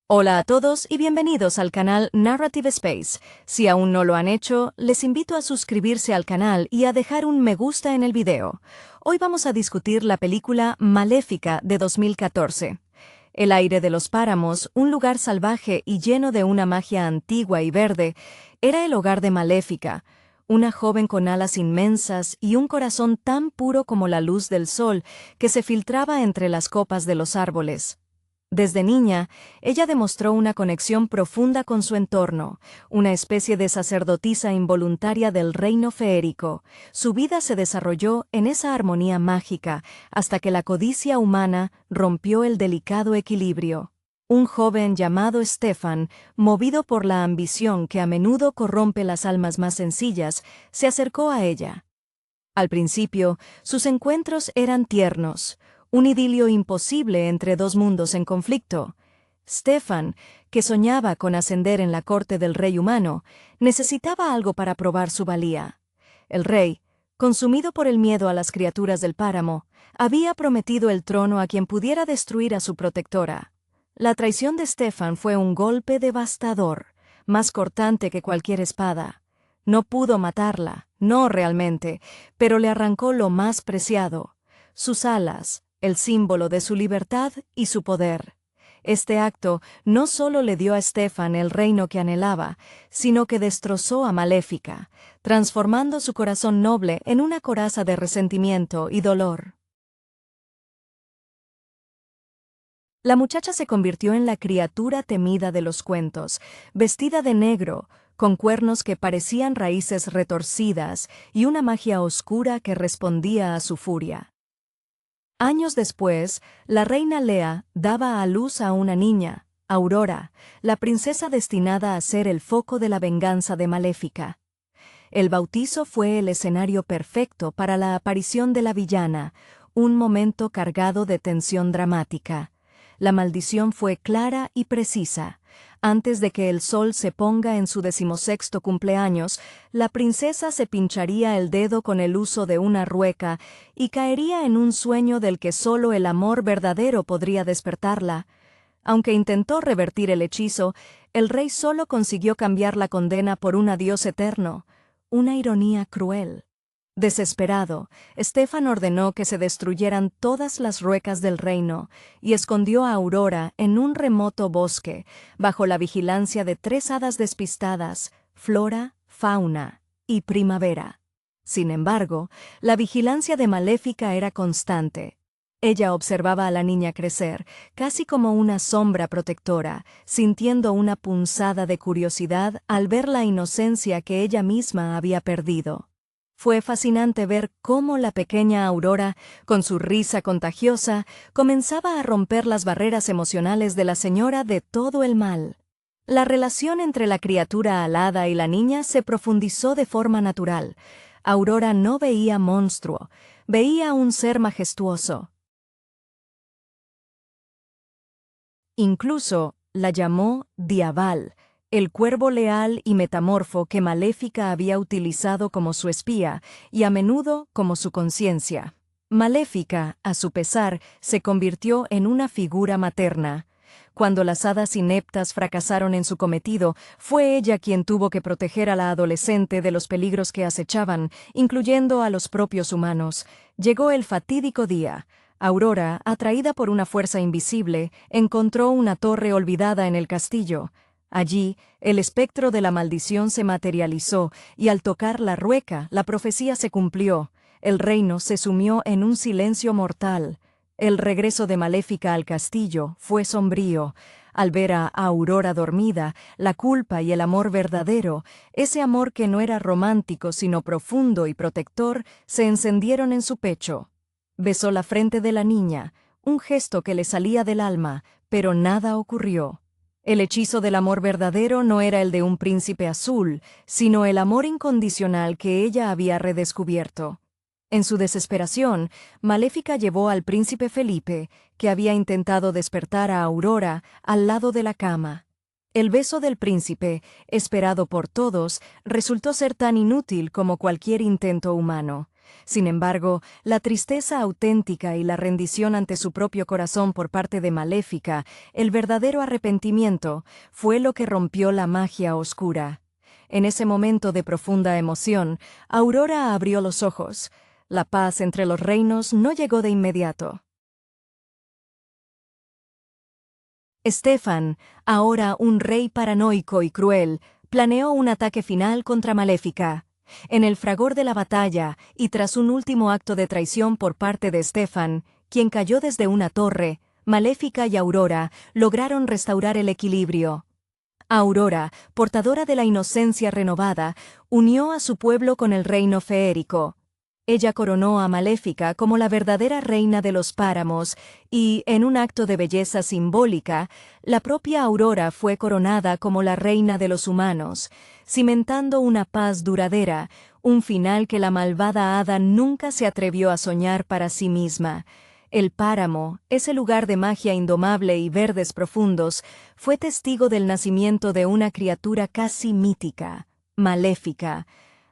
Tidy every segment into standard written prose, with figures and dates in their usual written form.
Hola a todos y bienvenidos al canal Narrative Space. Si aún no lo han hecho, les invito a suscribirse al canal y a dejar un me gusta en el video. Hoy vamos a discutir la película Maléfica de 2014. El aire de los páramos, un lugar salvaje y lleno de una magia antigua y verde, era el hogar de Maléfica, una joven con alas inmensas y un corazón tan puro como la luz del sol que se filtraba entre las copas de los árboles. Desde niña, ella demostró una conexión profunda con su entorno, una especie de sacerdotisa involuntaria del reino feérico. Su vida se desarrolló en esa armonía mágica hasta que la codicia humana rompió el delicado equilibrio. Un joven llamado Stefan, movido por la ambición que a menudo corrompe las almas más sencillas, se acercó a ella. Al principio, sus encuentros eran tiernos, un idilio imposible entre dos mundos en conflicto. Stefan, que soñaba con ascender en la corte del rey humano, necesitaba algo para probar su valía. El rey, consumido por el miedo a las criaturas del páramo, había prometido el trono a quien pudiera destruir a su protectora. La traición de Stefan fue un golpe devastador, más cortante que cualquier espada. No pudo matarla, no realmente, pero le arrancó lo más preciado: sus alas, el símbolo de su libertad y su poder. Este acto no solo le dio a Stefan el reino que anhelaba, sino que destrozó a Maléfica, transformando su corazón noble en una coraza de resentimiento y dolor. La muchacha se convirtió en la criatura temida de los cuentos, vestida de negro, con cuernos que parecían raíces retorcidas y una magia oscura que respondía a su furia. Años después, la reina Lea daba a luz a una niña, Aurora, la princesa destinada a ser el foco de la venganza de Maléfica. El bautizo fue el escenario perfecto para la aparición de la villana, un momento cargado de tensión dramática. La maldición fue clara y precisa. Antes de que el sol se ponga en su 16º cumpleaños, la princesa se pincharía el dedo con el uso de una rueca y caería en un sueño del que solo el amor verdadero podría despertarla. Aunque intentó revertir el hechizo, el rey solo consiguió cambiar la condena por un adiós eterno, una ironía cruel. Desesperado, Stefan ordenó que se destruyeran todas las ruecas del reino y escondió a Aurora en un remoto bosque, bajo la vigilancia de 3 hadas despistadas, Flora, Fauna y Primavera. Sin embargo, la vigilancia de Maléfica era constante. Ella observaba a la niña crecer, casi como una sombra protectora, sintiendo una punzada de curiosidad al ver la inocencia que ella misma había perdido. Fue fascinante ver cómo la pequeña Aurora, con su risa contagiosa, comenzaba a romper las barreras emocionales de la señora de todo el mal. La relación entre la criatura alada y la niña se profundizó de forma natural. Aurora no veía monstruo, veía un ser majestuoso. Incluso la llamó Diaval, el cuervo leal y metamorfo que Maléfica había utilizado como su espía y a menudo como su conciencia. Maléfica, a su pesar, se convirtió en una figura materna. Cuando las hadas ineptas fracasaron en su cometido, fue ella quien tuvo que proteger a la adolescente de los peligros que acechaban, incluyendo a los propios humanos. Llegó el fatídico día. Aurora, atraída por una fuerza invisible, encontró una torre olvidada en el castillo. Allí, el espectro de la maldición se materializó, y al tocar la rueca, la profecía se cumplió. El reino se sumió en un silencio mortal. El regreso de Maléfica al castillo fue sombrío. Al ver a Aurora dormida, la culpa y el amor verdadero, ese amor que no era romántico sino profundo y protector, se encendieron en su pecho. Besó la frente de la niña, un gesto que le salía del alma, pero nada ocurrió. El hechizo del amor verdadero no era el de un príncipe azul, sino el amor incondicional que ella había redescubierto. En su desesperación, Maléfica llevó al príncipe Felipe, que había intentado despertar a Aurora, al lado de la cama. El beso del príncipe, esperado por todos, resultó ser tan inútil como cualquier intento humano. Sin embargo, la tristeza auténtica y la rendición ante su propio corazón por parte de Maléfica, el verdadero arrepentimiento, fue lo que rompió la magia oscura. En ese momento de profunda emoción, Aurora abrió los ojos. La paz entre los reinos no llegó de inmediato. Stefan, ahora un rey paranoico y cruel, planeó un ataque final contra Maléfica. En el fragor de la batalla, y tras un último acto de traición por parte de Stefan, quien cayó desde una torre, Maléfica y Aurora lograron restaurar el equilibrio. Aurora, portadora de la inocencia renovada, unió a su pueblo con el reino feérico. Ella coronó a Maléfica como la verdadera reina de los páramos y, en un acto de belleza simbólica, la propia Aurora fue coronada como la reina de los humanos, cimentando una paz duradera, un final que la malvada hada nunca se atrevió a soñar para sí misma. El páramo, ese lugar de magia indomable y verdes profundos, fue testigo del nacimiento de una criatura casi mítica, Maléfica.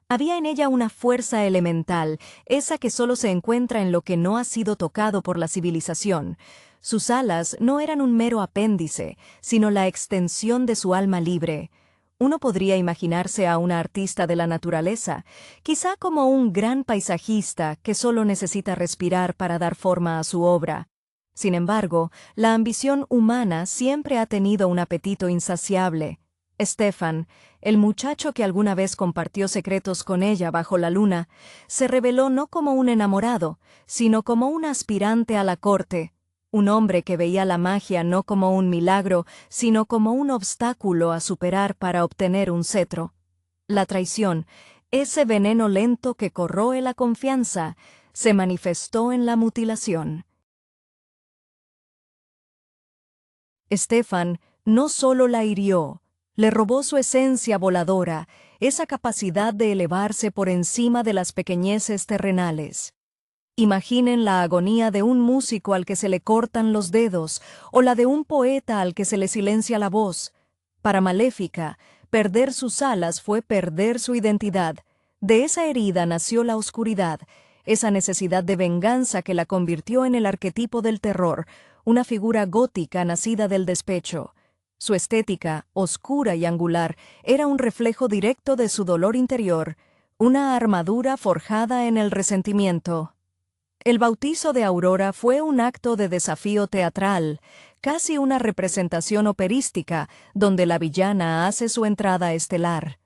Había en ella una fuerza elemental, esa que solo se encuentra en lo que no ha sido tocado por la civilización. Sus alas no eran un mero apéndice, sino la extensión de su alma libre. Uno podría imaginarse a una artista de la naturaleza, quizá como un gran paisajista que solo necesita respirar para dar forma a su obra. Sin embargo, la ambición humana siempre ha tenido un apetito insaciable. Stefan, el muchacho que alguna vez compartió secretos con ella bajo la luna, se reveló no como un enamorado, sino como un aspirante a la corte, un hombre que veía la magia no como un milagro, sino como un obstáculo a superar para obtener un cetro. La traición, ese veneno lento que corroe la confianza, se manifestó en la mutilación. Stefan no solo la hirió, le robó su esencia voladora, esa capacidad de elevarse por encima de las pequeñeces terrenales. Imaginen la agonía de un músico al que se le cortan los dedos, o la de un poeta al que se le silencia la voz. Para Maléfica, perder sus alas fue perder su identidad. De esa herida nació la oscuridad, esa necesidad de venganza que la convirtió en el arquetipo del terror, una figura gótica nacida del despecho. Su estética, oscura y angular, era un reflejo directo de su dolor interior, una armadura forjada en el resentimiento. El bautizo de Aurora fue un acto de desafío teatral, casi una representación operística, donde la villana hace su entrada estelar.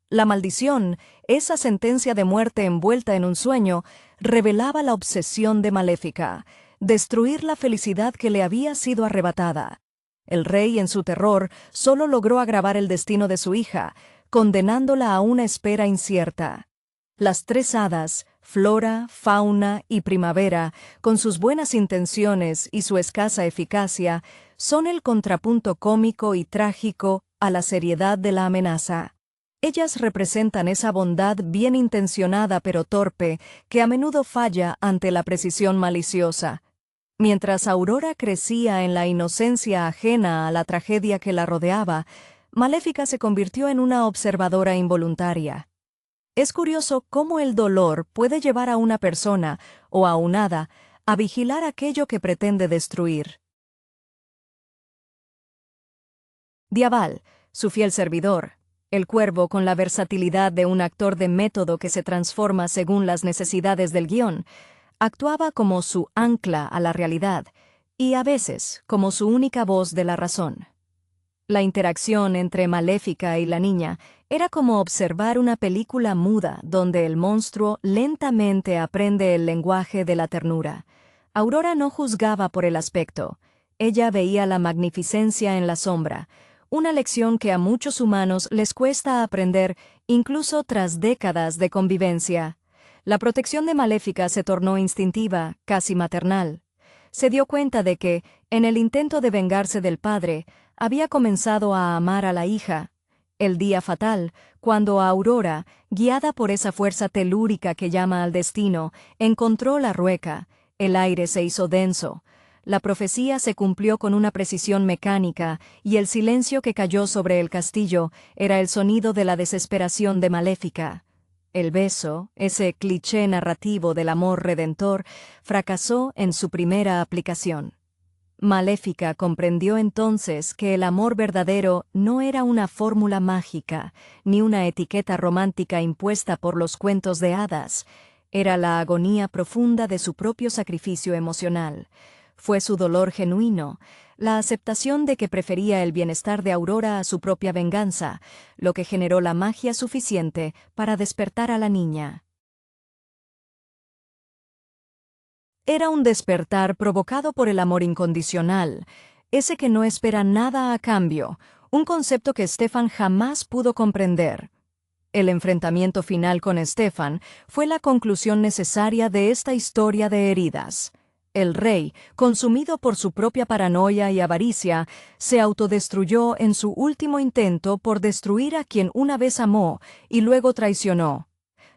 La maldición, esa sentencia de muerte envuelta en un sueño, revelaba la obsesión de Maléfica, destruir la felicidad que le había sido arrebatada. El rey, en su terror, solo logró agravar el destino de su hija, condenándola a una espera incierta. Las tres hadas, Flora, Fauna y Primavera, con sus buenas intenciones y su escasa eficacia, son el contrapunto cómico y trágico a la seriedad de la amenaza. Ellas representan esa bondad bien intencionada pero torpe que a menudo falla ante la precisión maliciosa. Mientras Aurora crecía en la inocencia ajena a la tragedia que la rodeaba, Maléfica se convirtió en una observadora involuntaria. Es curioso cómo el dolor puede llevar a una persona o a un hada a vigilar aquello que pretende destruir. Diaval, su fiel servidor, el cuervo con la versatilidad de un actor de método que se transforma según las necesidades del guión, actuaba como su ancla a la realidad y a veces como su única voz de la razón. La interacción entre Maléfica y la niña era como observar una película muda donde el monstruo lentamente aprende el lenguaje de la ternura. Aurora no juzgaba por el aspecto. Ella veía la magnificencia en la sombra, una lección que a muchos humanos les cuesta aprender incluso tras décadas de convivencia. La protección de Maléfica se tornó instintiva, casi maternal. Se dio cuenta de que, en el intento de vengarse del padre, había comenzado a amar a la hija. El día fatal, cuando Aurora, guiada por esa fuerza telúrica que llama al destino, encontró la rueca, el aire se hizo denso. La profecía se cumplió con una precisión mecánica, y el silencio que cayó sobre el castillo era el sonido de la desesperación de Maléfica. El beso, ese cliché narrativo del amor redentor, fracasó en su primera aplicación. Maléfica comprendió entonces que el amor verdadero no era una fórmula mágica, ni una etiqueta romántica impuesta por los cuentos de hadas. Era la agonía profunda de su propio sacrificio emocional. Fue su dolor genuino, la aceptación de que prefería el bienestar de Aurora a su propia venganza, lo que generó la magia suficiente para despertar a la niña. Era un despertar provocado por el amor incondicional, ese que no espera nada a cambio, un concepto que Stefan jamás pudo comprender. El enfrentamiento final con Stefan fue la conclusión necesaria de esta historia de heridas. El rey, consumido por su propia paranoia y avaricia, se autodestruyó en su último intento por destruir a quien una vez amó y luego traicionó.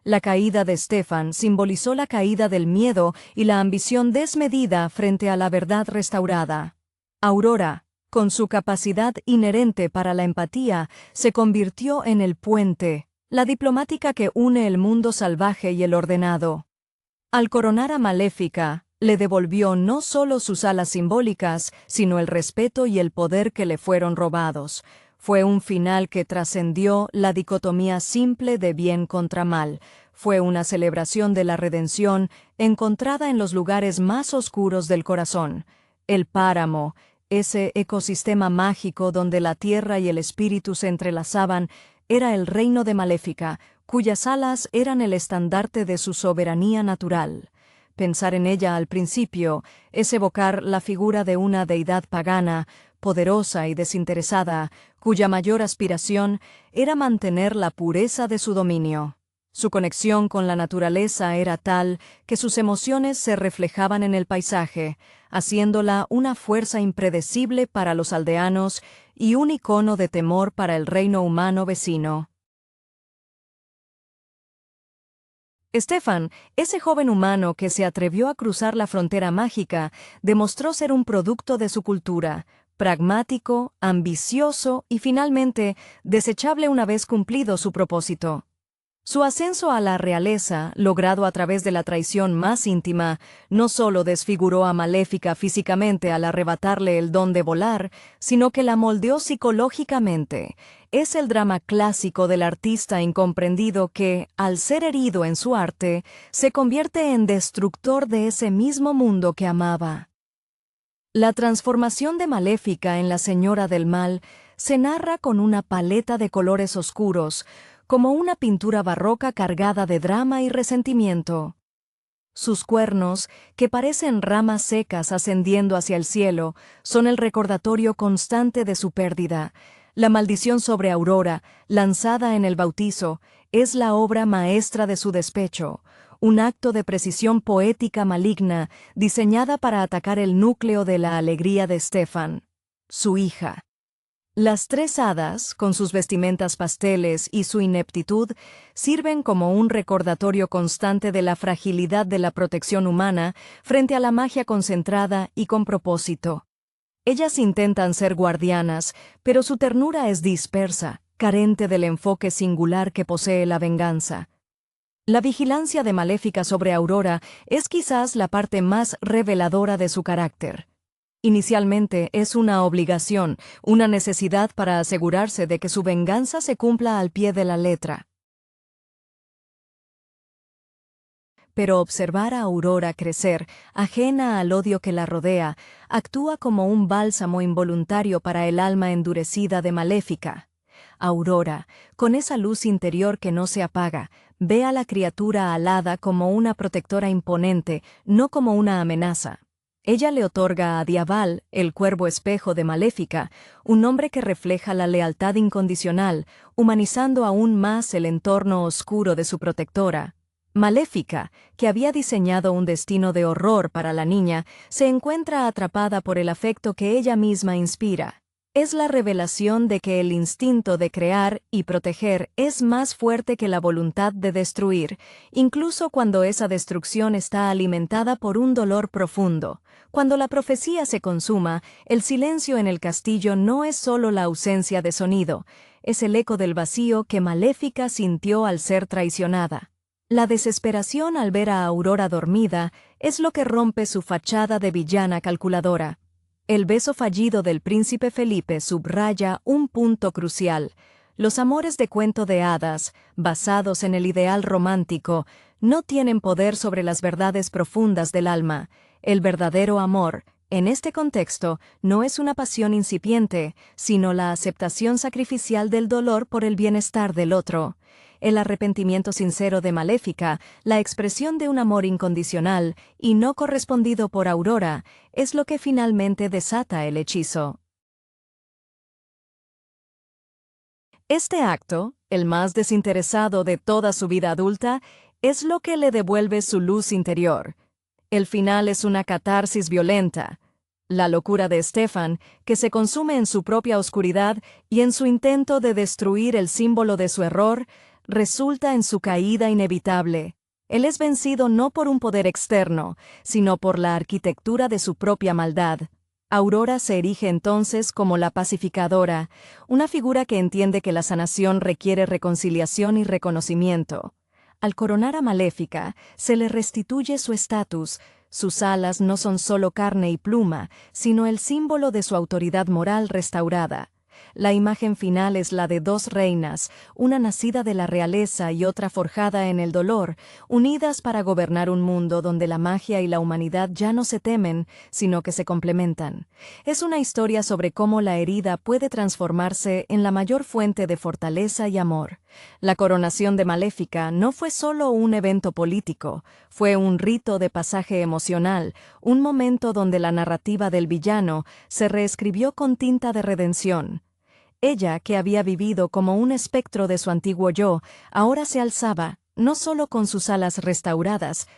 La caída de Stefan simbolizó la caída del miedo y la ambición desmedida frente a la verdad restaurada. Aurora, con su capacidad inherente para la empatía, se convirtió en el puente, la diplomática que une el mundo salvaje y el ordenado. Al coronar a Maléfica, le devolvió no solo sus alas simbólicas, sino el respeto y el poder que le fueron robados. Fue un final que trascendió la dicotomía simple de bien contra mal. Fue una celebración de la redención encontrada en los lugares más oscuros del corazón. El páramo, ese ecosistema mágico donde la tierra y el espíritu se entrelazaban, era el reino de Maléfica, cuyas alas eran el estandarte de su soberanía natural. Pensar en ella al principio es evocar la figura de una deidad pagana, poderosa y desinteresada, cuya mayor aspiración era mantener la pureza de su dominio. Su conexión con la naturaleza era tal que sus emociones se reflejaban en el paisaje, haciéndola una fuerza impredecible para los aldeanos y un icono de temor para el reino humano vecino. Stefan, ese joven humano que se atrevió a cruzar la frontera mágica, demostró ser un producto de su cultura, pragmático, ambicioso y finalmente desechable una vez cumplido su propósito. Su ascenso a la realeza, logrado a través de la traición más íntima, no solo desfiguró a Maléfica físicamente al arrebatarle el don de volar, sino que la moldeó psicológicamente. Es el drama clásico del artista incomprendido que, al ser herido en su arte, se convierte en destructor de ese mismo mundo que amaba. La transformación de Maléfica en la Señora del Mal se narra con una paleta de colores oscuros, como una pintura barroca cargada de drama y resentimiento. Sus cuernos, que parecen ramas secas ascendiendo hacia el cielo, son el recordatorio constante de su pérdida. La maldición sobre Aurora, lanzada en el bautizo, es la obra maestra de su despecho, un acto de precisión poética maligna diseñada para atacar el núcleo de la alegría de Stefan, su hija. Las tres hadas, con sus vestimentas pasteles y su ineptitud, sirven como un recordatorio constante de la fragilidad de la protección humana frente a la magia concentrada y con propósito. Ellas intentan ser guardianas, pero su ternura es dispersa, carente del enfoque singular que posee la venganza. La vigilancia de Maléfica sobre Aurora es quizás la parte más reveladora de su carácter. Inicialmente es una obligación, una necesidad para asegurarse de que su venganza se cumpla al pie de la letra. Pero observar a Aurora crecer, ajena al odio que la rodea, actúa como un bálsamo involuntario para el alma endurecida de Maléfica. Aurora, con esa luz interior que no se apaga, ve a la criatura alada como una protectora imponente, no como una amenaza. Ella le otorga a Diaval, el cuervo espejo de Maléfica, un nombre que refleja la lealtad incondicional, humanizando aún más el entorno oscuro de su protectora. Maléfica, que había diseñado un destino de horror para la niña, se encuentra atrapada por el afecto que ella misma inspira. Es la revelación de que el instinto de crear y proteger es más fuerte que la voluntad de destruir, incluso cuando esa destrucción está alimentada por un dolor profundo. Cuando la profecía se consuma, el silencio en el castillo no es solo la ausencia de sonido, es el eco del vacío que Maléfica sintió al ser traicionada. La desesperación al ver a Aurora dormida es lo que rompe su fachada de villana calculadora. El beso fallido del príncipe Felipe subraya un punto crucial. Los amores de cuento de hadas, basados en el ideal romántico, no tienen poder sobre las verdades profundas del alma. El verdadero amor, en este contexto, no es una pasión incipiente, sino la aceptación sacrificial del dolor por el bienestar del otro. El arrepentimiento sincero de Maléfica, la expresión de un amor incondicional y no correspondido por Aurora, es lo que finalmente desata el hechizo. Este acto, el más desinteresado de toda su vida adulta, es lo que le devuelve su luz interior. El final es una catarsis violenta. La locura de Stefan, que se consume en su propia oscuridad y en su intento de destruir el símbolo de su error, resulta en su caída inevitable. Él es vencido no por un poder externo, sino por la arquitectura de su propia maldad. Aurora se erige entonces como la pacificadora, una figura que entiende que la sanación requiere reconciliación y reconocimiento. Al coronar a Maléfica, se le restituye su estatus. Sus alas no son solo carne y pluma, sino el símbolo de su autoridad moral restaurada. La imagen final es la de dos reinas, una nacida de la realeza y otra forjada en el dolor, unidas para gobernar un mundo donde la magia y la humanidad ya no se temen, sino que se complementan. Es una historia sobre cómo la herida puede transformarse en la mayor fuente de fortaleza y amor. La coronación de Maléfica no fue solo un evento político, fue un rito de pasaje emocional, un momento donde la narrativa del villano se reescribió con tinta de redención. Ella, que había vivido como un espectro de su antiguo yo, ahora se alzaba, no solo con sus alas restauradas,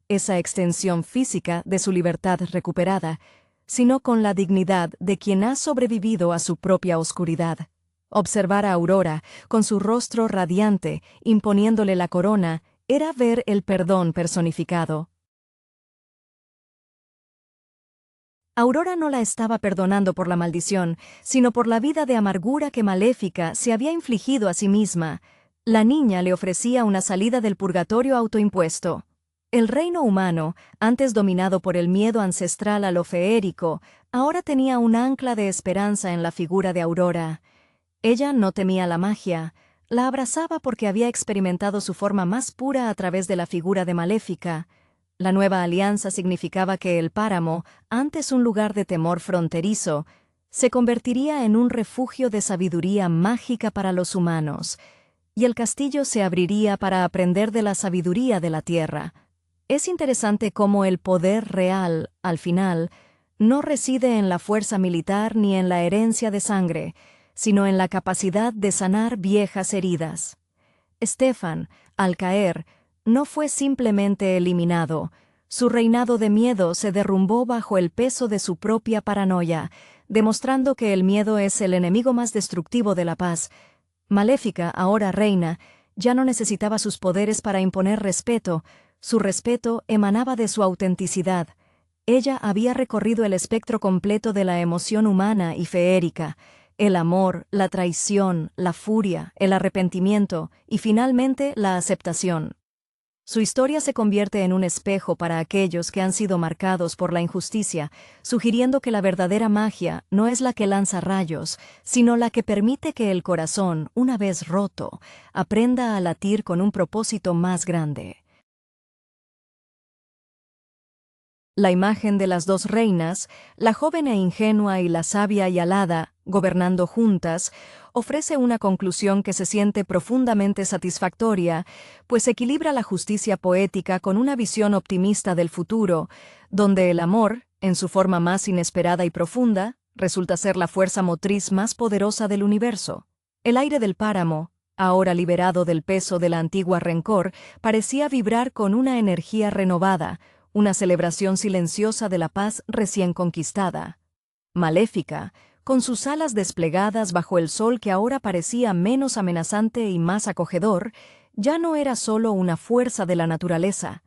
esa extensión física de su libertad recuperada, sino con la dignidad de quien ha sobrevivido a su propia oscuridad. Observar a Aurora, con su rostro radiante, imponiéndole la corona, era ver el perdón personificado. Aurora no la estaba perdonando por la maldición, sino por la vida de amargura que Maléfica se había infligido a sí misma. La niña le ofrecía una salida del purgatorio autoimpuesto. El reino humano, antes dominado por el miedo ancestral a lo feérico, ahora tenía un ancla de esperanza en la figura de Aurora. Ella no temía la magia, la abrazaba porque había experimentado su forma más pura a través de la figura de Maléfica. La nueva alianza significaba que el páramo, antes un lugar de temor fronterizo, se convertiría en un refugio de sabiduría mágica para los humanos, y el castillo se abriría para aprender de la sabiduría de la tierra. Es interesante cómo el poder real, al final, no reside en la fuerza militar ni en la herencia de sangre, sino en la capacidad de sanar viejas heridas. Stefan, al caer, no fue simplemente eliminado. Su reinado de miedo se derrumbó bajo el peso de su propia paranoia, demostrando que el miedo es el enemigo más destructivo de la paz. Maléfica, ahora reina, ya no necesitaba sus poderes para imponer respeto. Su respeto emanaba de su autenticidad. Ella había recorrido el espectro completo de la emoción humana y feérica. El amor, la traición, la furia, el arrepentimiento y finalmente la aceptación. Su historia se convierte en un espejo para aquellos que han sido marcados por la injusticia, sugiriendo que la verdadera magia no es la que lanza rayos, sino la que permite que el corazón, una vez roto, aprenda a latir con un propósito más grande. La imagen de las dos reinas, la joven e ingenua y la sabia y alada, gobernando juntas, ofrece una conclusión que se siente profundamente satisfactoria, pues equilibra la justicia poética con una visión optimista del futuro, donde el amor, en su forma más inesperada y profunda, resulta ser la fuerza motriz más poderosa del universo. El aire del páramo, ahora liberado del peso de la antigua rencor, parecía vibrar con una energía renovada, una celebración silenciosa de la paz recién conquistada. Maléfica, con sus alas desplegadas bajo el sol que ahora parecía menos amenazante y más acogedor, ya no era solo una fuerza de la naturaleza.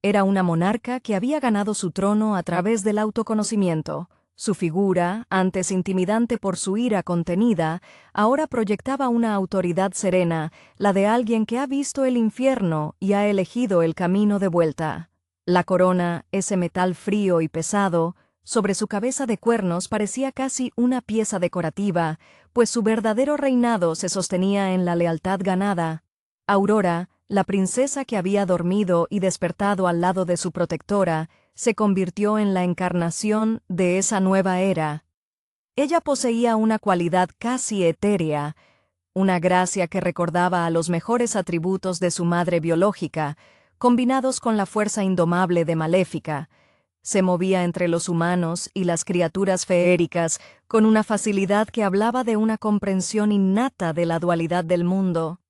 Era una monarca que había ganado su trono a través del autoconocimiento. Su figura, antes intimidante por su ira contenida, ahora proyectaba una autoridad serena, la de alguien que ha visto el infierno y ha elegido el camino de vuelta. La corona, ese metal frío y pesado, sobre su cabeza de cuernos parecía casi una pieza decorativa, pues su verdadero reinado se sostenía en la lealtad ganada. Aurora, la princesa que había dormido y despertado al lado de su protectora, se convirtió en la encarnación de esa nueva era. Ella poseía una cualidad casi etérea, una gracia que recordaba a los mejores atributos de su madre biológica, combinados con la fuerza indomable de Maléfica. Se movía entre los humanos y las criaturas feéricas con una facilidad que hablaba de una comprensión innata de la dualidad del mundo.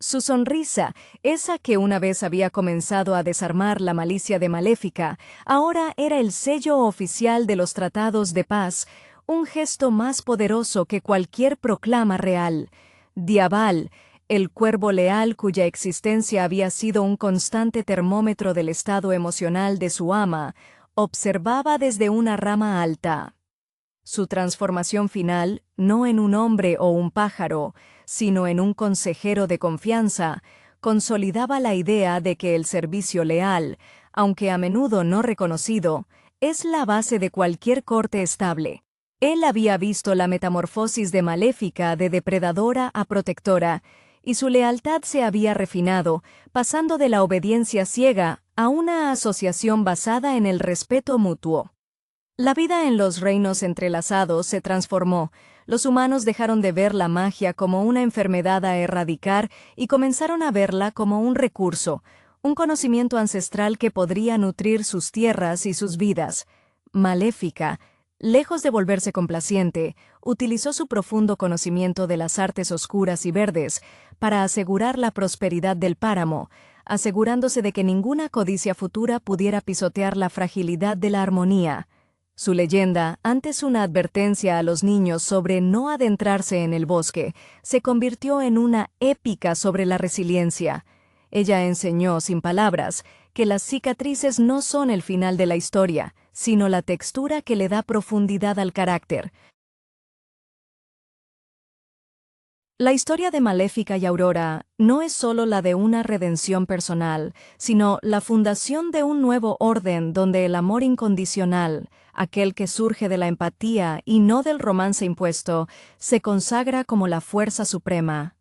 Su sonrisa, esa que una vez había comenzado a desarmar la malicia de Maléfica, ahora era el sello oficial de los tratados de paz, un gesto más poderoso que cualquier proclama real. Diabal, el cuervo leal cuya existencia había sido un constante termómetro del estado emocional de su ama, observaba desde una rama alta. Su transformación final, no en un hombre o un pájaro, sino en un consejero de confianza, consolidaba la idea de que el servicio leal, aunque a menudo no reconocido, es la base de cualquier corte estable. Él había visto la metamorfosis de Maléfica de depredadora a protectora, y su lealtad se había refinado, pasando de la obediencia ciega a una asociación basada en el respeto mutuo. La vida en los reinos entrelazados se transformó. Los humanos dejaron de ver la magia como una enfermedad a erradicar y comenzaron a verla como un recurso, un conocimiento ancestral que podría nutrir sus tierras y sus vidas. Maléfica, lejos de volverse complaciente, utilizó su profundo conocimiento de las artes oscuras y verdes para asegurar la prosperidad del páramo, asegurándose de que ninguna codicia futura pudiera pisotear la fragilidad de la armonía. Su leyenda, antes una advertencia a los niños sobre no adentrarse en el bosque, se convirtió en una épica sobre la resiliencia. Ella enseñó, sin palabras, que las cicatrices no son el final de la historia, sino la textura que le da profundidad al carácter. La historia de Maléfica y Aurora no es solo la de una redención personal, sino la fundación de un nuevo orden donde el amor incondicional, aquel que surge de la empatía y no del romance impuesto, se consagra como la fuerza suprema.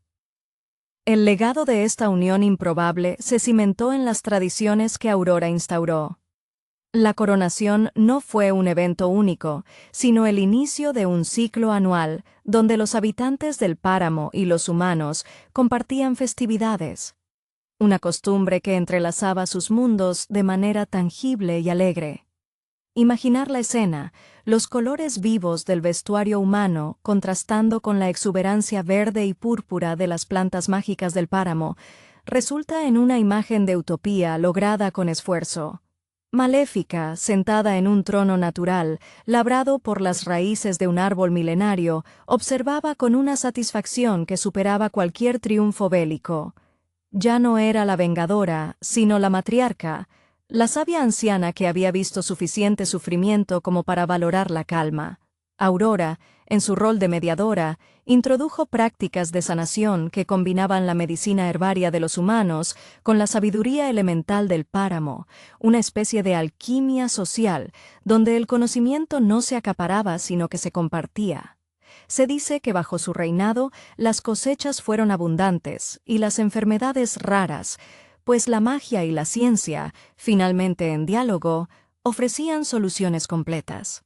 El legado de esta unión improbable se cimentó en las tradiciones que Aurora instauró. La coronación no fue un evento único, sino el inicio de un ciclo anual donde los habitantes del páramo y los humanos compartían festividades. Una costumbre que entrelazaba sus mundos de manera tangible y alegre. Imaginar la escena, los colores vivos del vestuario humano contrastando con la exuberancia verde y púrpura de las plantas mágicas del páramo, resulta en una imagen de utopía lograda con esfuerzo. Maléfica, sentada en un trono natural, labrado por las raíces de un árbol milenario, observaba con una satisfacción que superaba cualquier triunfo bélico. Ya no era la vengadora, sino la matriarca, la sabia anciana que había visto suficiente sufrimiento como para valorar la calma. Aurora, en su rol de mediadora, introdujo prácticas de sanación que combinaban la medicina herbaria de los humanos con la sabiduría elemental del páramo, una especie de alquimia social, donde el conocimiento no se acaparaba sino que se compartía. Se dice que bajo su reinado las cosechas fueron abundantes y las enfermedades raras, pues la magia y la ciencia, finalmente en diálogo, ofrecían soluciones completas.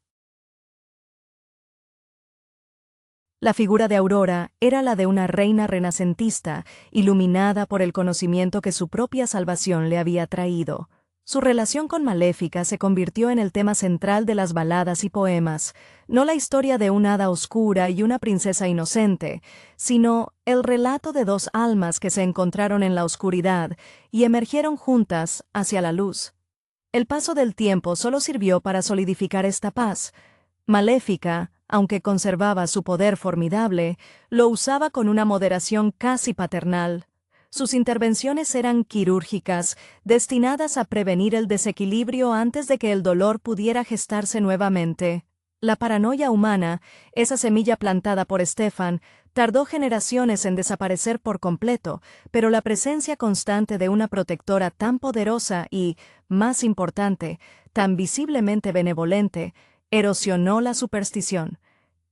La figura de Aurora era la de una reina renacentista, iluminada por el conocimiento que su propia salvación le había traído. Su relación con Maléfica se convirtió en el tema central de las baladas y poemas, no la historia de una hada oscura y una princesa inocente, sino el relato de dos almas que se encontraron en la oscuridad y emergieron juntas hacia la luz. El paso del tiempo solo sirvió para solidificar esta paz. Maléfica, aunque conservaba su poder formidable, lo usaba con una moderación casi paternal. Sus intervenciones eran quirúrgicas, destinadas a prevenir el desequilibrio antes de que el dolor pudiera gestarse nuevamente. La paranoia humana, esa semilla plantada por Stefan, tardó generaciones en desaparecer por completo, pero la presencia constante de una protectora tan poderosa y, más importante, tan visiblemente benevolente, erosionó la superstición.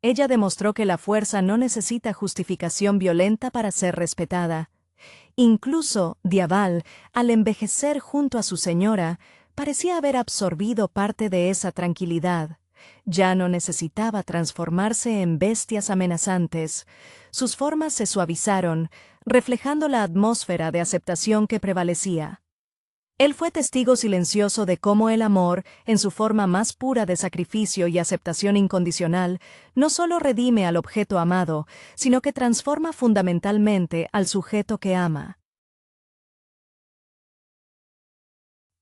Ella demostró que la fuerza no necesita justificación violenta para ser respetada. Incluso Diaval, al envejecer junto a su señora, parecía haber absorbido parte de esa tranquilidad. Ya no necesitaba transformarse en bestias amenazantes. Sus formas se suavizaron, reflejando la atmósfera de aceptación que prevalecía. Él fue testigo silencioso de cómo el amor, en su forma más pura de sacrificio y aceptación incondicional, no solo redime al objeto amado, sino que transforma fundamentalmente al sujeto que ama.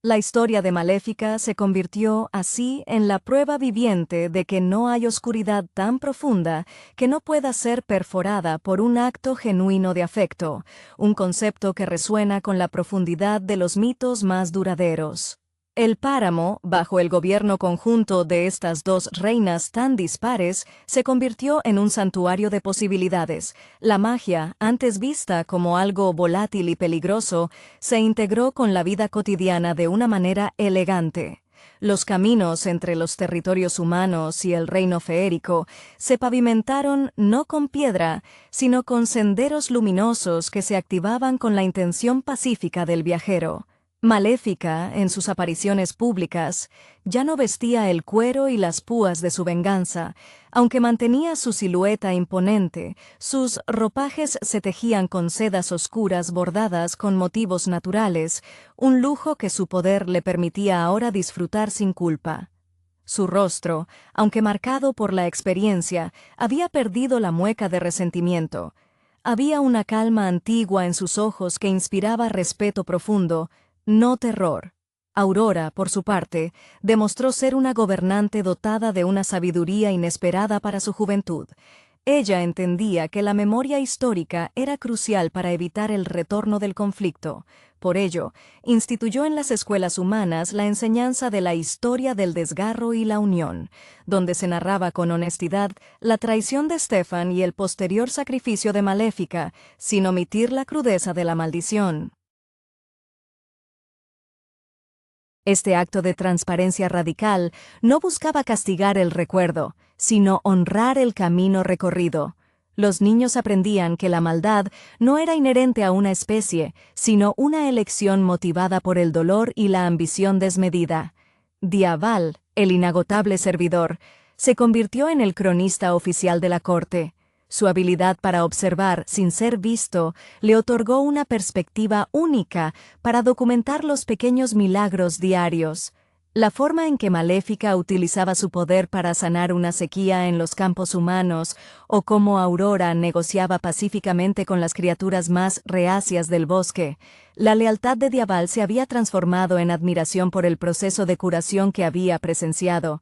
La historia de Maléfica se convirtió así en la prueba viviente de que no hay oscuridad tan profunda que no pueda ser perforada por un acto genuino de afecto, un concepto que resuena con la profundidad de los mitos más duraderos. El páramo, bajo el gobierno conjunto de estas dos reinas tan dispares, se convirtió en un santuario de posibilidades. La magia, antes vista como algo volátil y peligroso, se integró con la vida cotidiana de una manera elegante. Los caminos entre los territorios humanos y el reino feérico se pavimentaron no con piedra, sino con senderos luminosos que se activaban con la intención pacífica del viajero. Maléfica, en sus apariciones públicas, ya no vestía el cuero y las púas de su venganza. Aunque mantenía su silueta imponente, sus ropajes se tejían con sedas oscuras bordadas con motivos naturales, un lujo que su poder le permitía ahora disfrutar sin culpa. Su rostro, aunque marcado por la experiencia, había perdido la mueca de resentimiento. Había una calma antigua en sus ojos que inspiraba respeto profundo, no terror. Aurora, por su parte, demostró ser una gobernante dotada de una sabiduría inesperada para su juventud. Ella entendía que la memoria histórica era crucial para evitar el retorno del conflicto. Por ello, instituyó en las escuelas humanas la enseñanza de la historia del desgarro y la unión, donde se narraba con honestidad la traición de Stefan y el posterior sacrificio de Maléfica, sin omitir la crudeza de la maldición. Este acto de transparencia radical no buscaba castigar el recuerdo, sino honrar el camino recorrido. Los niños aprendían que la maldad no era inherente a una especie, sino una elección motivada por el dolor y la ambición desmedida. Diaval, el inagotable servidor, se convirtió en el cronista oficial de la corte. Su habilidad para observar sin ser visto le otorgó una perspectiva única para documentar los pequeños milagros diarios. La forma en que Maléfica utilizaba su poder para sanar una sequía en los campos humanos, o cómo Aurora negociaba pacíficamente con las criaturas más reacias del bosque. La lealtad de Diaval se había transformado en admiración por el proceso de curación que había presenciado.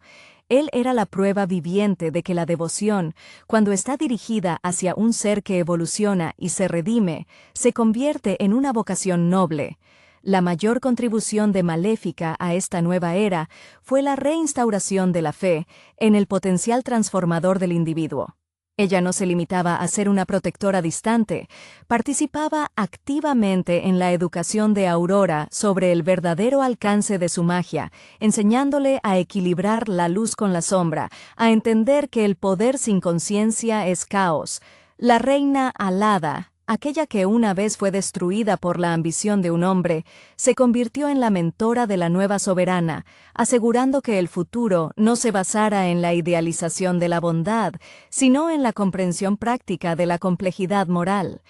Él era la prueba viviente de que la devoción, cuando está dirigida hacia un ser que evoluciona y se redime, se convierte en una vocación noble. La mayor contribución de Maléfica a esta nueva era fue la reinstauración de la fe en el potencial transformador del individuo. Ella no se limitaba a ser una protectora distante, participaba activamente en la educación de Aurora sobre el verdadero alcance de su magia, enseñándole a equilibrar la luz con la sombra, a entender que el poder sin conciencia es caos. La reina alada, aquella que una vez fue destruida por la ambición de un hombre, se convirtió en la mentora de la nueva soberana, asegurando que el futuro no se basara en la idealización de la bondad, sino en la comprensión práctica de la complejidad moral.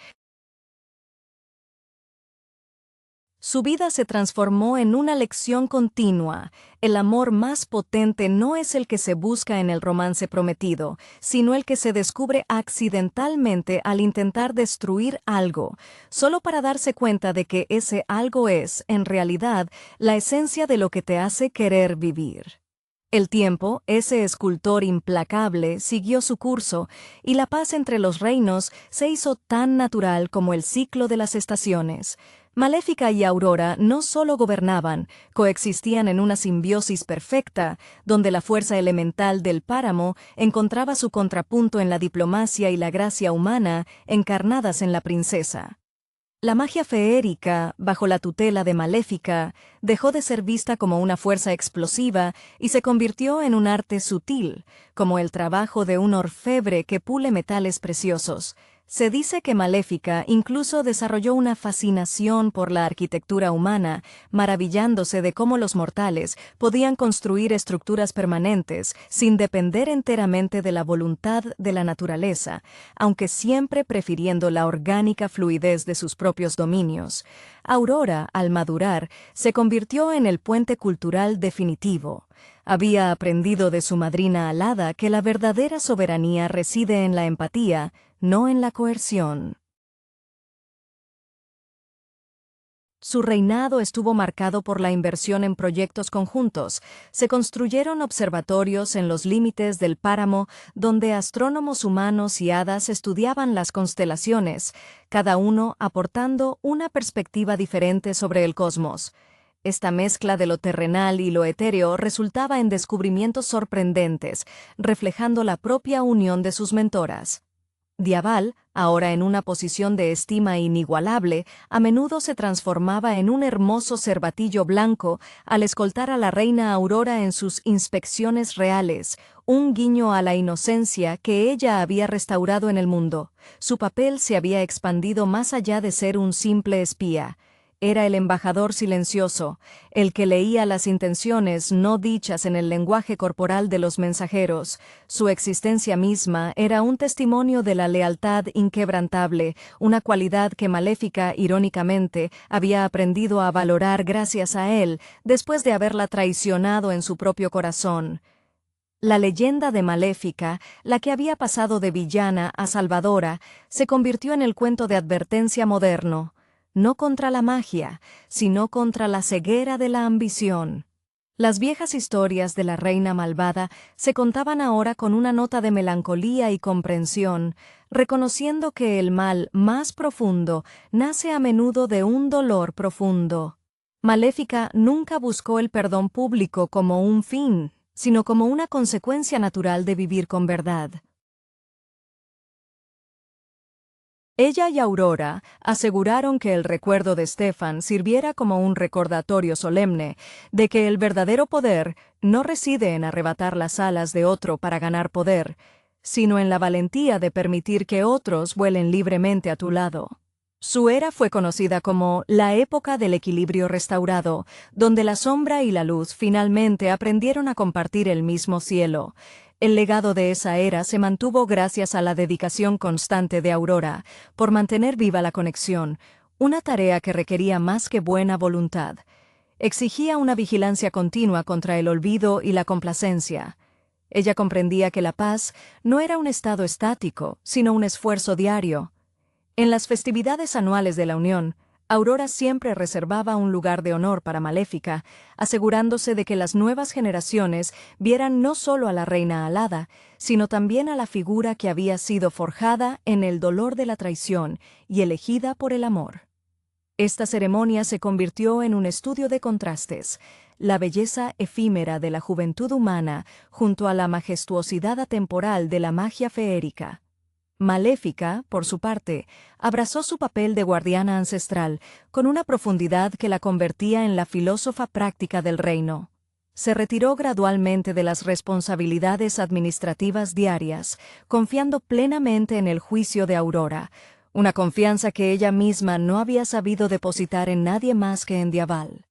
Su vida se transformó en una lección continua. El amor más potente no es el que se busca en el romance prometido, sino el que se descubre accidentalmente al intentar destruir algo, solo para darse cuenta de que ese algo es, en realidad, la esencia de lo que te hace querer vivir. El tiempo, ese escultor implacable, siguió su curso, y la paz entre los reinos se hizo tan natural como el ciclo de las estaciones. Maléfica y Aurora no solo gobernaban, coexistían en una simbiosis perfecta, donde la fuerza elemental del páramo encontraba su contrapunto en la diplomacia y la gracia humana encarnadas en la princesa. La magia feérica, bajo la tutela de Maléfica, dejó de ser vista como una fuerza explosiva y se convirtió en un arte sutil, como el trabajo de un orfebre que pule metales preciosos. Se dice que Maléfica incluso desarrolló una fascinación por la arquitectura humana, maravillándose de cómo los mortales podían construir estructuras permanentes sin depender enteramente de la voluntad de la naturaleza, aunque siempre prefiriendo la orgánica fluidez de sus propios dominios. Aurora, al madurar, se convirtió en el puente cultural definitivo. Había aprendido de su madrina alada que la verdadera soberanía reside en la empatía, no en la coerción. Su reinado estuvo marcado por la inversión en proyectos conjuntos. Se construyeron observatorios en los límites del páramo donde astrónomos humanos y hadas estudiaban las constelaciones, cada uno aportando una perspectiva diferente sobre el cosmos. Esta mezcla de lo terrenal y lo etéreo resultaba en descubrimientos sorprendentes, reflejando la propia unión de sus mentoras. Diaval, ahora en una posición de estima inigualable, a menudo se transformaba en un hermoso cervatillo blanco al escoltar a la reina Aurora en sus inspecciones reales, un guiño a la inocencia que ella había restaurado en el mundo. Su papel se había expandido más allá de ser un simple espía. Era el embajador silencioso, el que leía las intenciones no dichas en el lenguaje corporal de los mensajeros. Su existencia misma era un testimonio de la lealtad inquebrantable, una cualidad que Maléfica, irónicamente, había aprendido a valorar gracias a él, después de haberla traicionado en su propio corazón. La leyenda de Maléfica, la que había pasado de villana a salvadora, se convirtió en el cuento de advertencia moderno. No contra la magia, sino contra la ceguera de la ambición. Las viejas historias de la reina malvada se contaban ahora con una nota de melancolía y comprensión, reconociendo que el mal más profundo nace a menudo de un dolor profundo. Maléfica nunca buscó el perdón público como un fin, sino como una consecuencia natural de vivir con verdad. Ella y Aurora aseguraron que el recuerdo de Stefan sirviera como un recordatorio solemne de que el verdadero poder no reside en arrebatar las alas de otro para ganar poder, sino en la valentía de permitir que otros vuelen libremente a tu lado. Su era fue conocida como la época del equilibrio restaurado, donde la sombra y la luz finalmente aprendieron a compartir el mismo cielo. El legado de esa era se mantuvo gracias a la dedicación constante de Aurora, por mantener viva la conexión, una tarea que requería más que buena voluntad. Exigía una vigilancia continua contra el olvido y la complacencia. Ella comprendía que la paz no era un estado estático, sino un esfuerzo diario. En las festividades anuales de la Unión, Aurora siempre reservaba un lugar de honor para Maléfica, asegurándose de que las nuevas generaciones vieran no solo a la reina alada, sino también a la figura que había sido forjada en el dolor de la traición y elegida por el amor. Esta ceremonia se convirtió en un estudio de contrastes, la belleza efímera de la juventud humana junto a la majestuosidad atemporal de la magia feérica. Maléfica, por su parte, abrazó su papel de guardiana ancestral con una profundidad que la convertía en la filósofa práctica del reino. Se retiró gradualmente de las responsabilidades administrativas diarias, confiando plenamente en el juicio de Aurora, una confianza que ella misma no había sabido depositar en nadie más que en Diaval.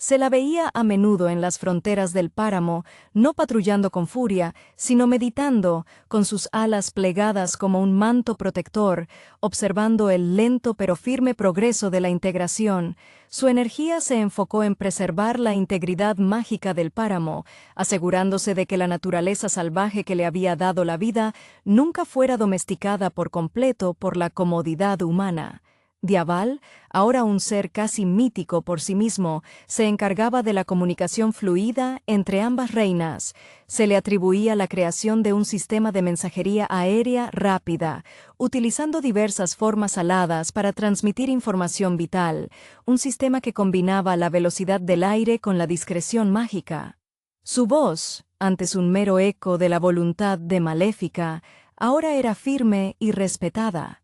Se la veía a menudo en las fronteras del páramo, no patrullando con furia, sino meditando, con sus alas plegadas como un manto protector, observando el lento pero firme progreso de la integración. Su energía se enfocó en preservar la integridad mágica del páramo, asegurándose de que la naturaleza salvaje que le había dado la vida nunca fuera domesticada por completo por la comodidad humana. Diaval, ahora un ser casi mítico por sí mismo, se encargaba de la comunicación fluida entre ambas reinas. Se le atribuía la creación de un sistema de mensajería aérea rápida, utilizando diversas formas aladas para transmitir información vital, un sistema que combinaba la velocidad del aire con la discreción mágica. Su voz, antes un mero eco de la voluntad de Maléfica, ahora era firme y respetada,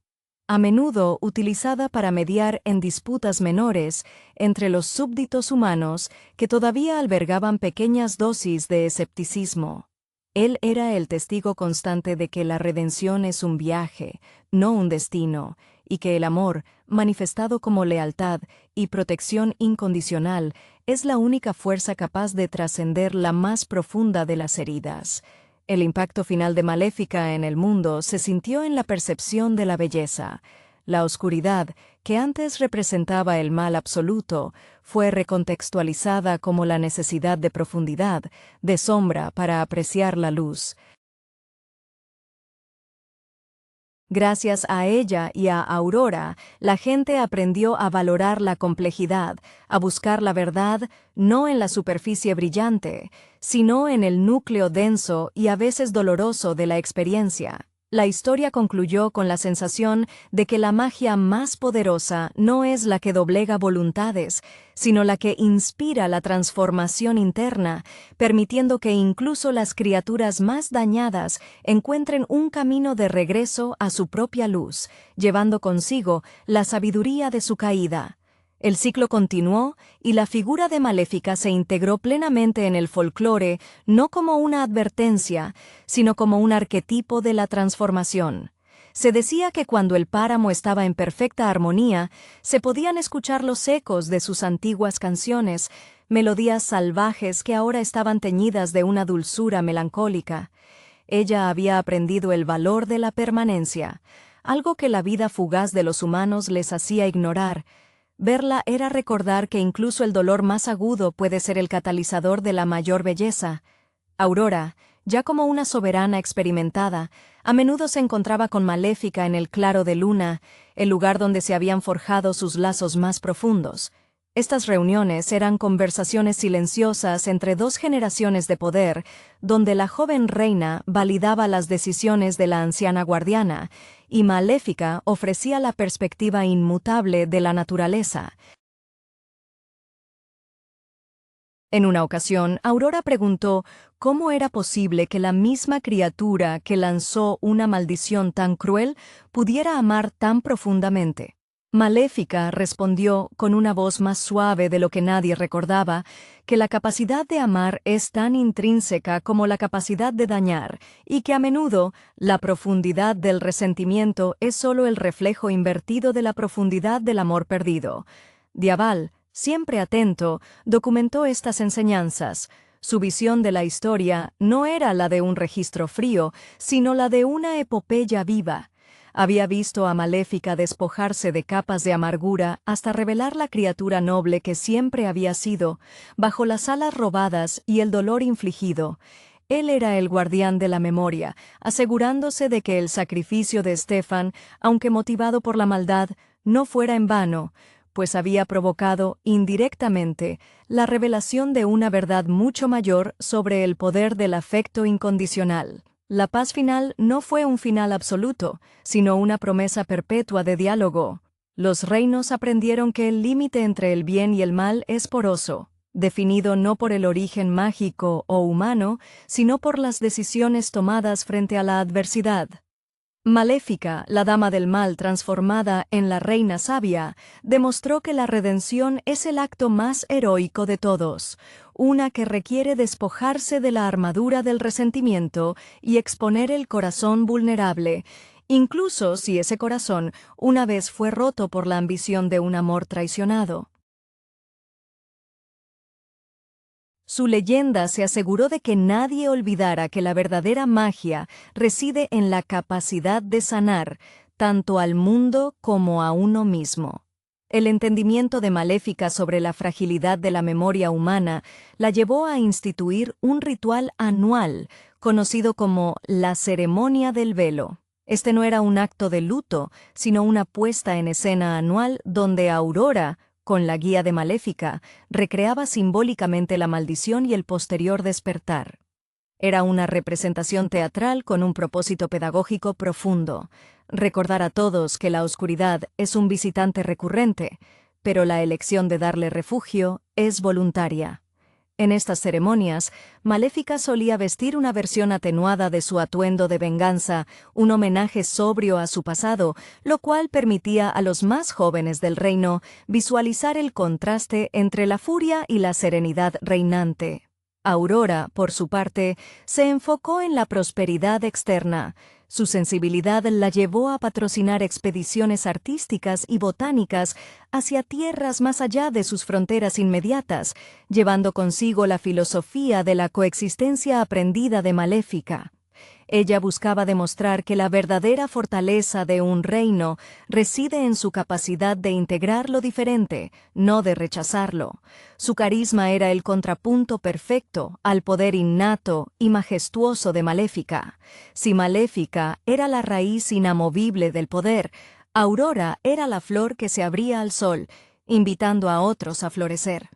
a menudo utilizada para mediar en disputas menores entre los súbditos humanos que todavía albergaban pequeñas dosis de escepticismo. Él era el testigo constante de que la redención es un viaje, no un destino, y que el amor, manifestado como lealtad y protección incondicional, es la única fuerza capaz de trascender la más profunda de las heridas. El impacto final de Maléfica en el mundo se sintió en la percepción de la belleza. La oscuridad, que antes representaba el mal absoluto, fue recontextualizada como la necesidad de profundidad, de sombra para apreciar la luz. Gracias a ella y a Aurora, la gente aprendió a valorar la complejidad, a buscar la verdad no en la superficie brillante, sino en el núcleo denso y a veces doloroso de la experiencia. La historia concluyó con la sensación de que la magia más poderosa no es la que doblega voluntades, sino la que inspira la transformación interna, permitiendo que incluso las criaturas más dañadas encuentren un camino de regreso a su propia luz, llevando consigo la sabiduría de su caída. El ciclo continuó y la figura de Maléfica se integró plenamente en el folclore, no como una advertencia, sino como un arquetipo de la transformación. Se decía que cuando el páramo estaba en perfecta armonía, se podían escuchar los ecos de sus antiguas canciones, melodías salvajes que ahora estaban teñidas de una dulzura melancólica. Ella había aprendido el valor de la permanencia, algo que la vida fugaz de los humanos les hacía ignorar. Verla era recordar que incluso el dolor más agudo puede ser el catalizador de la mayor belleza. Aurora, ya como una soberana experimentada, a menudo se encontraba con Maléfica en el claro de luna, el lugar donde se habían forjado sus lazos más profundos. Estas reuniones eran conversaciones silenciosas entre dos generaciones de poder, donde la joven reina validaba las decisiones de la anciana guardiana, y Maléfica ofrecía la perspectiva inmutable de la naturaleza. En una ocasión, Aurora preguntó cómo era posible que la misma criatura que lanzó una maldición tan cruel pudiera amar tan profundamente. Maléfica respondió con una voz más suave de lo que nadie recordaba, que la capacidad de amar es tan intrínseca como la capacidad de dañar, y que a menudo la profundidad del resentimiento es solo el reflejo invertido de la profundidad del amor perdido. Diaval, siempre atento, documentó estas enseñanzas. Su visión de la historia no era la de un registro frío, sino la de una epopeya viva. Había visto a Maléfica despojarse de capas de amargura hasta revelar la criatura noble que siempre había sido, bajo las alas robadas y el dolor infligido. Él era el guardián de la memoria, asegurándose de que el sacrificio de Stefan, aunque motivado por la maldad, no fuera en vano, pues había provocado, indirectamente, la revelación de una verdad mucho mayor sobre el poder del afecto incondicional. La paz final no fue un final absoluto, sino una promesa perpetua de diálogo. Los reinos aprendieron que el límite entre el bien y el mal es poroso, definido no por el origen mágico o humano, sino por las decisiones tomadas frente a la adversidad. Maléfica, la dama del mal transformada en la reina sabia, demostró que la redención es el acto más heroico de todos, una que requiere despojarse de la armadura del resentimiento y exponer el corazón vulnerable, incluso si ese corazón una vez fue roto por la ambición de un amor traicionado. Su leyenda se aseguró de que nadie olvidara que la verdadera magia reside en la capacidad de sanar tanto al mundo como a uno mismo. El entendimiento de Maléfica sobre la fragilidad de la memoria humana la llevó a instituir un ritual anual conocido como la ceremonia del velo. Este no era un acto de luto, sino una puesta en escena anual donde Aurora, con la guía de Maléfica, recreaba simbólicamente la maldición y el posterior despertar. Era una representación teatral con un propósito pedagógico profundo: recordar a todos que la oscuridad es un visitante recurrente, pero la elección de darle refugio es voluntaria. En estas ceremonias, Maléfica solía vestir una versión atenuada de su atuendo de venganza, un homenaje sobrio a su pasado, lo cual permitía a los más jóvenes del reino visualizar el contraste entre la furia y la serenidad reinante. Aurora, por su parte, se enfocó en la prosperidad externa. Su sensibilidad la llevó a patrocinar expediciones artísticas y botánicas hacia tierras más allá de sus fronteras inmediatas, llevando consigo la filosofía de la coexistencia aprendida de Maléfica. Ella buscaba demostrar que la verdadera fortaleza de un reino reside en su capacidad de integrar lo diferente, no de rechazarlo. Su carisma era el contrapunto perfecto al poder innato y majestuoso de Maléfica. Si Maléfica era la raíz inamovible del poder, Aurora era la flor que se abría al sol, invitando a otros a florecer.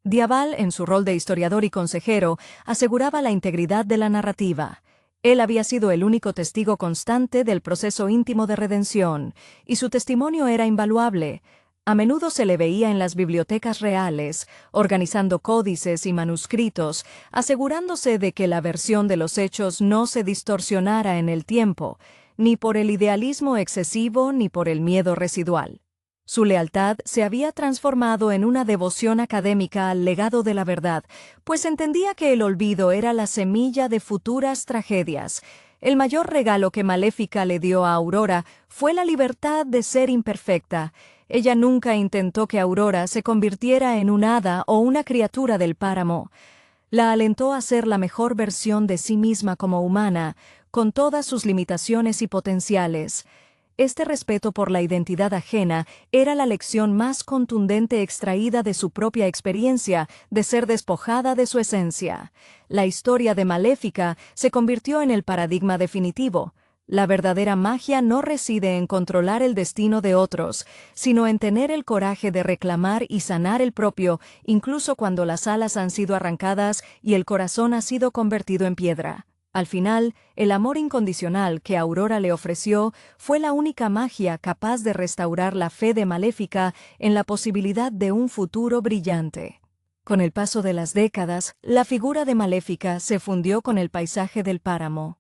Diaval, en su rol de historiador y consejero, aseguraba la integridad de la narrativa. Él había sido el único testigo constante del proceso íntimo de redención, y su testimonio era invaluable. A menudo se le veía en las bibliotecas reales, organizando códices y manuscritos, asegurándose de que la versión de los hechos no se distorsionara en el tiempo, ni por el idealismo excesivo ni por el miedo residual. Su lealtad se había transformado en una devoción académica al legado de la verdad, pues entendía que el olvido era la semilla de futuras tragedias. El mayor regalo que Maléfica le dio a Aurora fue la libertad de ser imperfecta. Ella nunca intentó que Aurora se convirtiera en un hada o una criatura del páramo. La alentó a ser la mejor versión de sí misma como humana, con todas sus limitaciones y potenciales. Este respeto por la identidad ajena era la lección más contundente extraída de su propia experiencia de ser despojada de su esencia. La historia de Maléfica se convirtió en el paradigma definitivo. La verdadera magia no reside en controlar el destino de otros, sino en tener el coraje de reclamar y sanar el propio, incluso cuando las alas han sido arrancadas y el corazón ha sido convertido en piedra. Al final, el amor incondicional que Aurora le ofreció fue la única magia capaz de restaurar la fe de Maléfica en la posibilidad de un futuro brillante. Con el paso de las décadas, la figura de Maléfica se fundió con el paisaje del páramo.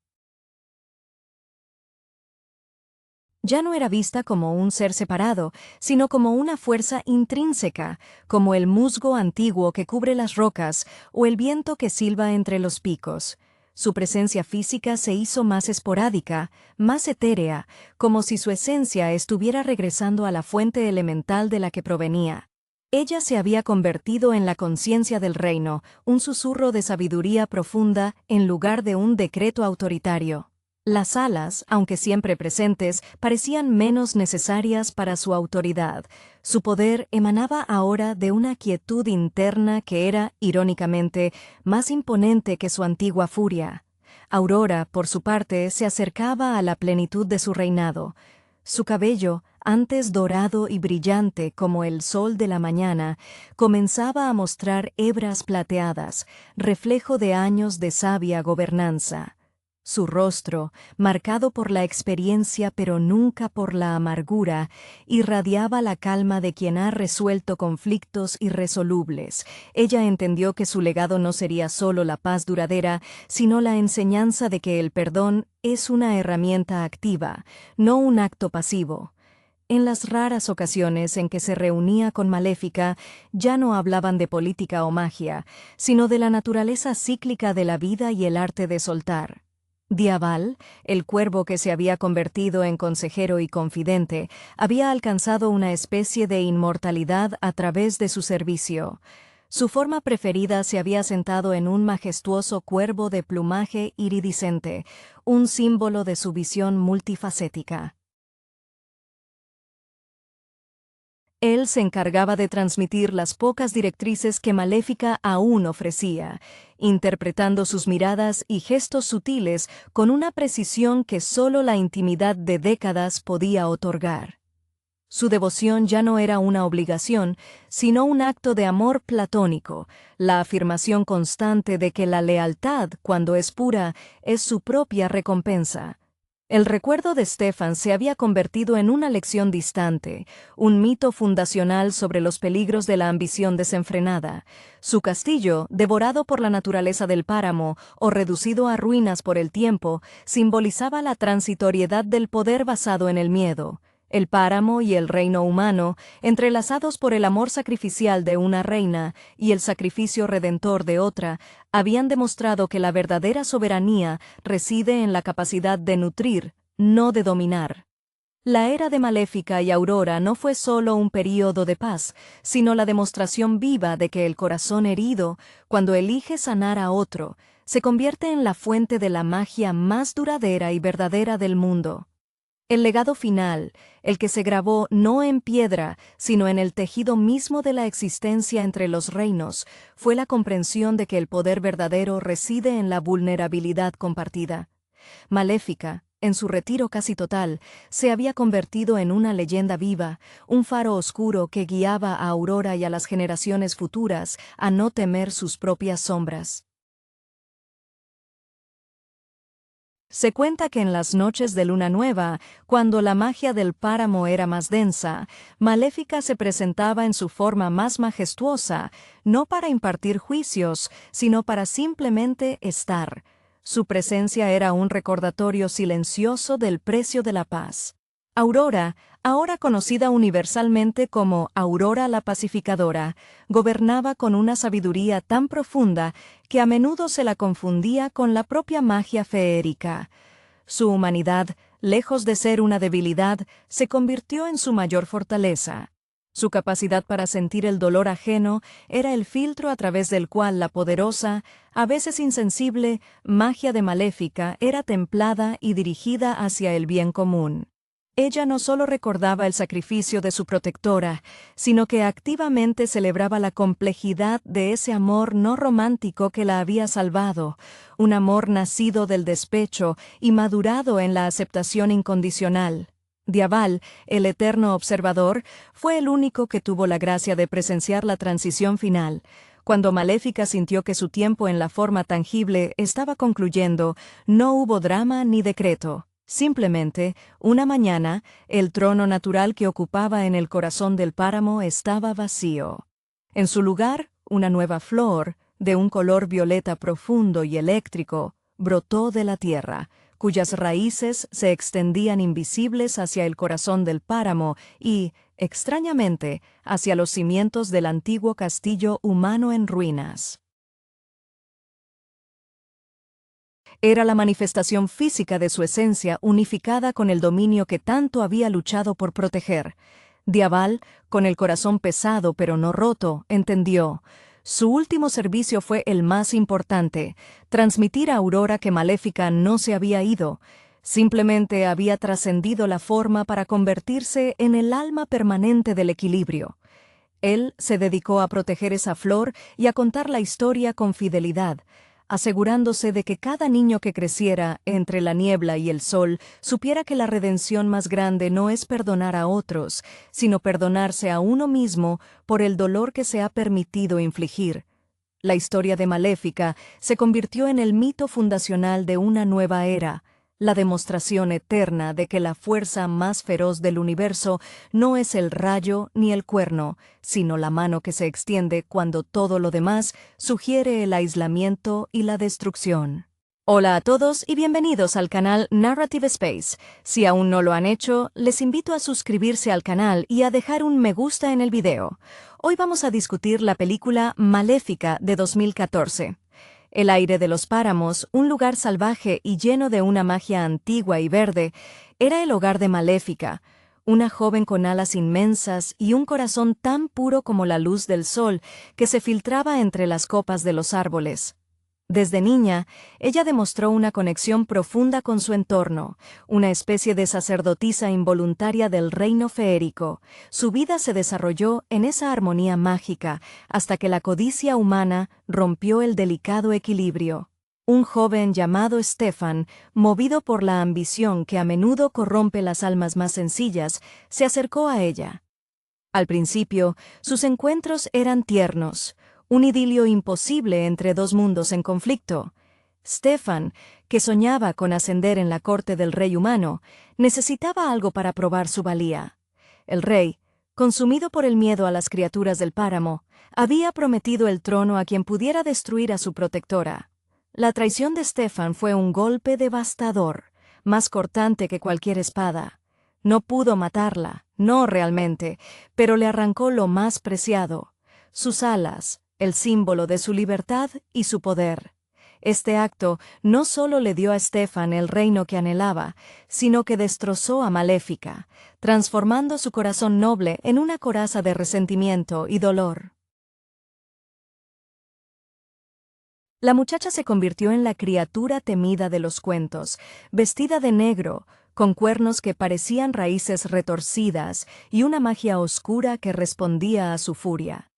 Ya no era vista como un ser separado, sino como una fuerza intrínseca, como el musgo antiguo que cubre las rocas o el viento que silba entre los picos. Su presencia física se hizo más esporádica, más etérea, como si su esencia estuviera regresando a la fuente elemental de la que provenía. Ella se había convertido en la conciencia del reino, un susurro de sabiduría profunda en lugar de un decreto autoritario. Las alas, aunque siempre presentes, parecían menos necesarias para su autoridad. Su poder emanaba ahora de una quietud interna que era, irónicamente, más imponente que su antigua furia. Aurora, por su parte, se acercaba a la plenitud de su reinado. Su cabello, antes dorado y brillante como el sol de la mañana, comenzaba a mostrar hebras plateadas, reflejo de años de sabia gobernanza. Su rostro, marcado por la experiencia pero nunca por la amargura, irradiaba la calma de quien ha resuelto conflictos irresolubles. Ella entendió que su legado no sería solo la paz duradera, sino la enseñanza de que el perdón es una herramienta activa, no un acto pasivo. En las raras ocasiones en que se reunía con Maléfica, ya no hablaban de política o magia, sino de la naturaleza cíclica de la vida y el arte de soltar. Diaval, el cuervo que se había convertido en consejero y confidente, había alcanzado una especie de inmortalidad a través de su servicio. Su forma preferida se había sentado en un majestuoso cuervo de plumaje iridiscente, un símbolo de su visión multifacética. Él se encargaba de transmitir las pocas directrices que Maléfica aún ofrecía, interpretando sus miradas y gestos sutiles con una precisión que solo la intimidad de décadas podía otorgar. Su devoción ya no era una obligación, sino un acto de amor platónico, la afirmación constante de que la lealtad, cuando es pura, es su propia recompensa. El recuerdo de Stefan se había convertido en una lección distante, un mito fundacional sobre los peligros de la ambición desenfrenada. Su castillo, devorado por la naturaleza del páramo o reducido a ruinas por el tiempo, simbolizaba la transitoriedad del poder basado en el miedo. El páramo y el reino humano, entrelazados por el amor sacrificial de una reina y el sacrificio redentor de otra, habían demostrado que la verdadera soberanía reside en la capacidad de nutrir, no de dominar. La era de Maléfica y Aurora no fue solo un período de paz, sino la demostración viva de que el corazón herido, cuando elige sanar a otro, se convierte en la fuente de la magia más duradera y verdadera del mundo. El legado final, el que se grabó no en piedra, sino en el tejido mismo de la existencia entre los reinos, fue la comprensión de que el poder verdadero reside en la vulnerabilidad compartida. Maléfica, en su retiro casi total, se había convertido en una leyenda viva, un faro oscuro que guiaba a Aurora y a las generaciones futuras a no temer sus propias sombras. Se cuenta que en las noches de luna nueva, cuando la magia del páramo era más densa, Maléfica se presentaba en su forma más majestuosa, no para impartir juicios, sino para simplemente estar. Su presencia era un recordatorio silencioso del precio de la paz. Aurora, ahora conocida universalmente como Aurora la Pacificadora, gobernaba con una sabiduría tan profunda que a menudo se la confundía con la propia magia feérica. Su humanidad, lejos de ser una debilidad, se convirtió en su mayor fortaleza. Su capacidad para sentir el dolor ajeno era el filtro a través del cual la poderosa, a veces insensible, magia de Maléfica era templada y dirigida hacia el bien común. Ella no solo recordaba el sacrificio de su protectora, sino que activamente celebraba la complejidad de ese amor no romántico que la había salvado, un amor nacido del despecho y madurado en la aceptación incondicional. Diaval, el eterno observador, fue el único que tuvo la gracia de presenciar la transición final. Cuando Maléfica sintió que su tiempo en la forma tangible estaba concluyendo, no hubo drama ni decreto. Simplemente, una mañana, el trono natural que ocupaba en el corazón del páramo estaba vacío. En su lugar, una nueva flor, de un color violeta profundo y eléctrico, brotó de la tierra, cuyas raíces se extendían invisibles hacia el corazón del páramo y, extrañamente, hacia los cimientos del antiguo castillo humano en ruinas. Era la manifestación física de su esencia unificada con el dominio que tanto había luchado por proteger. Diaval, con el corazón pesado pero no roto, entendió. Su último servicio fue el más importante, transmitir a Aurora que Maléfica no se había ido. Simplemente había trascendido la forma para convertirse en el alma permanente del equilibrio. Él se dedicó a proteger esa flor y a contar la historia con fidelidad, asegurándose de que cada niño que creciera entre la niebla y el sol supiera que la redención más grande no es perdonar a otros, sino perdonarse a uno mismo por el dolor que se ha permitido infligir. La historia de Maléfica se convirtió en el mito fundacional de una nueva era, la demostración eterna de que la fuerza más feroz del universo no es el rayo ni el cuerno, sino la mano que se extiende cuando todo lo demás sugiere el aislamiento y la destrucción. Hola a todos y bienvenidos al canal Narrative Space. Si aún no lo han hecho, les invito a suscribirse al canal y a dejar un me gusta en el video. Hoy vamos a discutir la película Maléfica de 2014. El aire de los páramos, un lugar salvaje y lleno de una magia antigua y verde, era el hogar de Maléfica, una joven con alas inmensas y un corazón tan puro como la luz del sol que se filtraba entre las copas de los árboles. Desde niña, ella demostró una conexión profunda con su entorno, una especie de sacerdotisa involuntaria del reino feérico. Su vida se desarrolló en esa armonía mágica hasta que la codicia humana rompió el delicado equilibrio. Un joven llamado Stefan, movido por la ambición que a menudo corrompe las almas más sencillas, se acercó a ella. Al principio, sus encuentros eran tiernos, un idilio imposible entre dos mundos en conflicto. Stefan, que soñaba con ascender en la corte del rey humano, necesitaba algo para probar su valía. El rey, consumido por el miedo a las criaturas del páramo, había prometido el trono a quien pudiera destruir a su protectora. La traición de Stefan fue un golpe devastador, más cortante que cualquier espada. No pudo matarla, no realmente, pero le arrancó lo más preciado, sus alas, el símbolo de su libertad y su poder. Este acto no solo le dio a Stefan el reino que anhelaba, sino que destrozó a Maléfica, transformando su corazón noble en una coraza de resentimiento y dolor. La muchacha se convirtió en la criatura temida de los cuentos, vestida de negro, con cuernos que parecían raíces retorcidas y una magia oscura que respondía a su furia.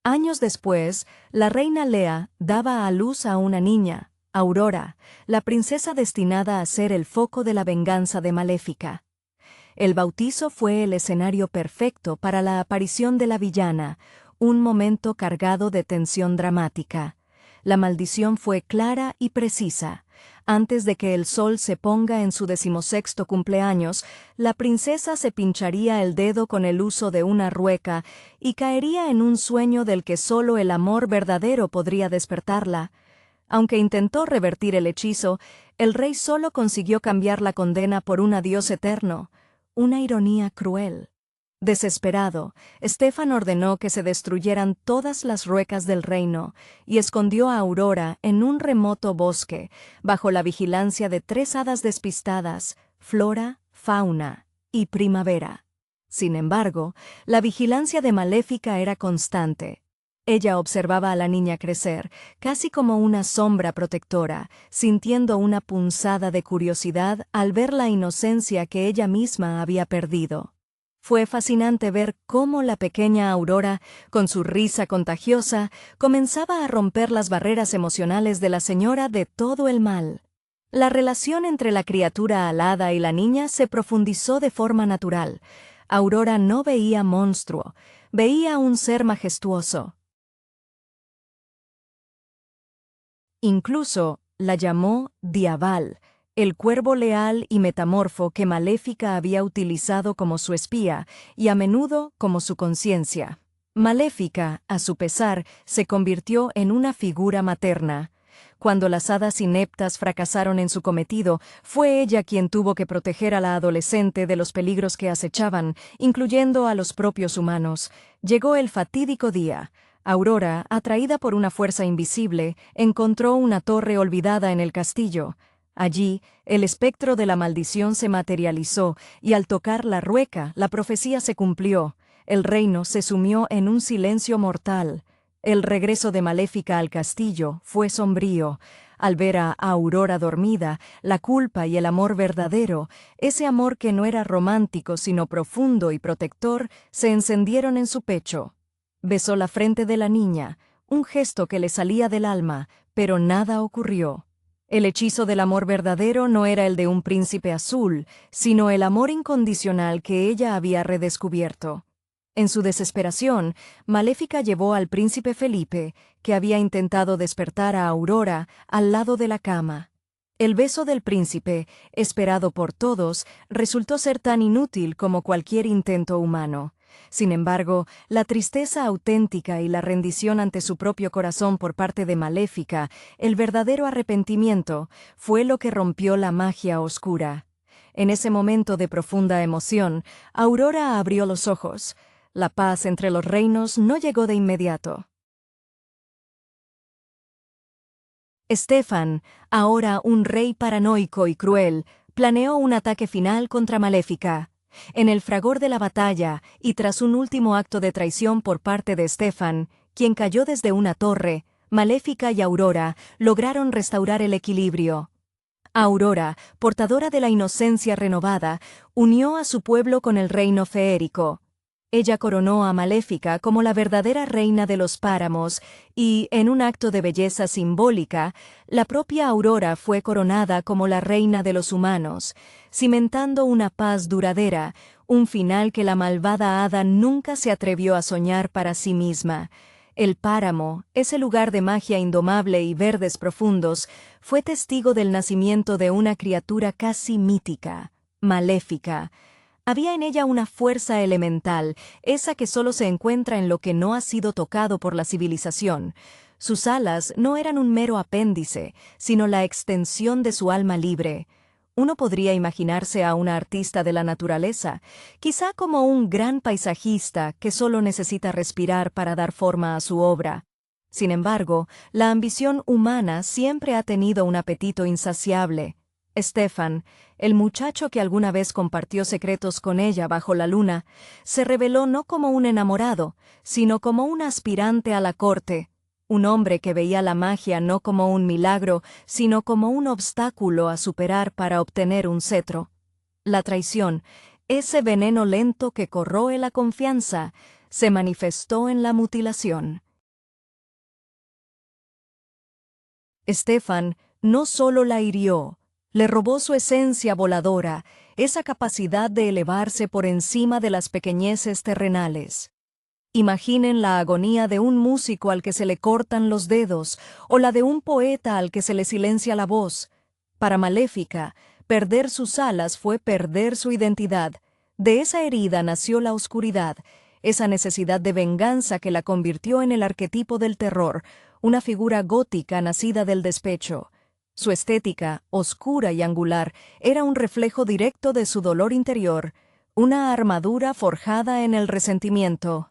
Años después, la reina Lea daba a luz a una niña, Aurora, la princesa destinada a ser el foco de la venganza de Maléfica. El bautizo fue el escenario perfecto para la aparición de la villana, un momento cargado de tensión dramática. La maldición fue clara y precisa. Antes de que el sol se ponga en su 16º cumpleaños, la princesa se pincharía el dedo con el uso de una rueca y caería en un sueño del que solo el amor verdadero podría despertarla. Aunque intentó revertir el hechizo, el rey solo consiguió cambiar la condena por un adiós eterno, una ironía cruel. Desesperado, Stefan ordenó que se destruyeran todas las ruecas del reino y escondió a Aurora en un remoto bosque, bajo la vigilancia de 3 hadas despistadas, Flora, Fauna y Primavera. Sin embargo, la vigilancia de Maléfica era constante. Ella observaba a la niña crecer, casi como una sombra protectora, sintiendo una punzada de curiosidad al ver la inocencia que ella misma había perdido. Fue fascinante ver cómo la pequeña Aurora, con su risa contagiosa, comenzaba a romper las barreras emocionales de la señora de todo el mal. La relación entre la criatura alada y la niña se profundizó de forma natural. Aurora no veía monstruo, veía un ser majestuoso. Incluso la llamó Diaval, el cuervo leal y metamorfo que Maléfica había utilizado como su espía y a menudo como su conciencia. Maléfica, a su pesar, se convirtió en una figura materna. Cuando las hadas ineptas fracasaron en su cometido, fue ella quien tuvo que proteger a la adolescente de los peligros que acechaban, incluyendo a los propios humanos. Llegó el fatídico día. Aurora, atraída por una fuerza invisible, encontró una torre olvidada en el castillo. Allí, el espectro de la maldición se materializó, y al tocar la rueca, la profecía se cumplió. El reino se sumió en un silencio mortal. El regreso de Maléfica al castillo fue sombrío. Al ver a Aurora dormida, la culpa y el amor verdadero, ese amor que no era romántico sino profundo y protector, se encendieron en su pecho. Besó la frente de la niña, un gesto que le salía del alma, pero nada ocurrió. El hechizo del amor verdadero no era el de un príncipe azul, sino el amor incondicional que ella había redescubierto. En su desesperación, Maléfica llevó al príncipe Felipe, que había intentado despertar a Aurora, al lado de la cama. El beso del príncipe, esperado por todos, resultó ser tan inútil como cualquier intento humano. Sin embargo, la tristeza auténtica y la rendición ante su propio corazón por parte de Maléfica, el verdadero arrepentimiento, fue lo que rompió la magia oscura. En ese momento de profunda emoción, Aurora abrió los ojos. La paz entre los reinos no llegó de inmediato. Stefan, ahora un rey paranoico y cruel, planeó un ataque final contra Maléfica. En el fragor de la batalla, y tras un último acto de traición por parte de Stefan, quien cayó desde una torre, Maléfica y Aurora lograron restaurar el equilibrio. Aurora, portadora de la inocencia renovada, unió a su pueblo con el reino feérico. Ella coronó a Maléfica como la verdadera reina de los páramos y, en un acto de belleza simbólica, la propia Aurora fue coronada como la reina de los humanos, cimentando una paz duradera, un final que la malvada hada nunca se atrevió a soñar para sí misma. El páramo, ese lugar de magia indomable y verdes profundos, fue testigo del nacimiento de una criatura casi mítica, Maléfica. Había en ella una fuerza elemental, esa que solo se encuentra en lo que no ha sido tocado por la civilización. Sus alas no eran un mero apéndice, sino la extensión de su alma libre. Uno podría imaginarse a una artista de la naturaleza, quizá como un gran paisajista que solo necesita respirar para dar forma a su obra. Sin embargo, la ambición humana siempre ha tenido un apetito insaciable. Stefan, el muchacho que alguna vez compartió secretos con ella bajo la luna, se reveló no como un enamorado, sino como un aspirante a la corte, un hombre que veía la magia no como un milagro, sino como un obstáculo a superar para obtener un cetro. La traición, ese veneno lento que corroe la confianza, se manifestó en la mutilación. Stefan no solo la hirió, le robó su esencia voladora, esa capacidad de elevarse por encima de las pequeñeces terrenales. Imaginen la agonía de un músico al que se le cortan los dedos, o la de un poeta al que se le silencia la voz. Para Maléfica, perder sus alas fue perder su identidad. De esa herida nació la oscuridad, esa necesidad de venganza que la convirtió en el arquetipo del terror, una figura gótica nacida del despecho. Su estética, oscura y angular, era un reflejo directo de su dolor interior, una armadura forjada en el resentimiento.